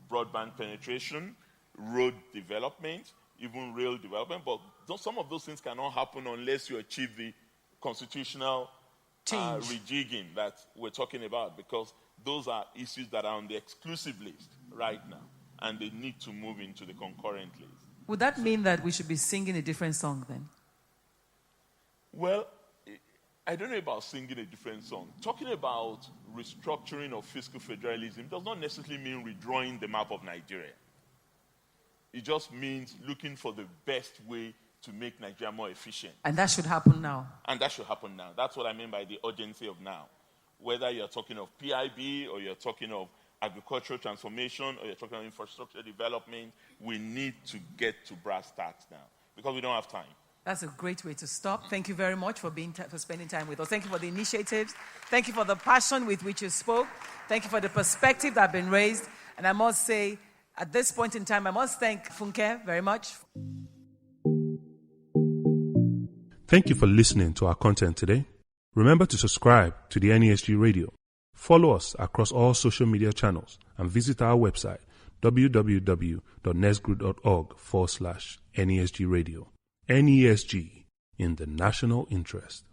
broadband penetration, road development, even rail development, but some of those things cannot happen unless you achieve the constitutional rejigging that we're talking about, because those are issues that are on the exclusive list right now, and they need to move into the concurrent list. Would that mean that we should be singing a different song then? Well, I don't know about singing a different song. Talking about restructuring of fiscal federalism does not necessarily mean redrawing the map of Nigeria. It just means looking for the best way to make Nigeria more efficient. And that should happen now. And that should happen now. That's what I mean by the urgency of now. Whether you're talking of PIB, or you're talking of agricultural transformation, or you're talking of infrastructure development, we need to get to brass tacks now, because we don't have time. That's a great way to stop. Thank you very much for spending time with us. Thank you for the initiatives. Thank you for the passion with which you spoke. Thank you for the perspective that have been raised. And I must say, at this point in time, I must thank Funke very much. Thank you for listening to our content today. Remember to subscribe to the NESG Radio. Follow us across all social media channels and visit our website www.nesgroup.org/NESG Radio. NESG, in the national interest.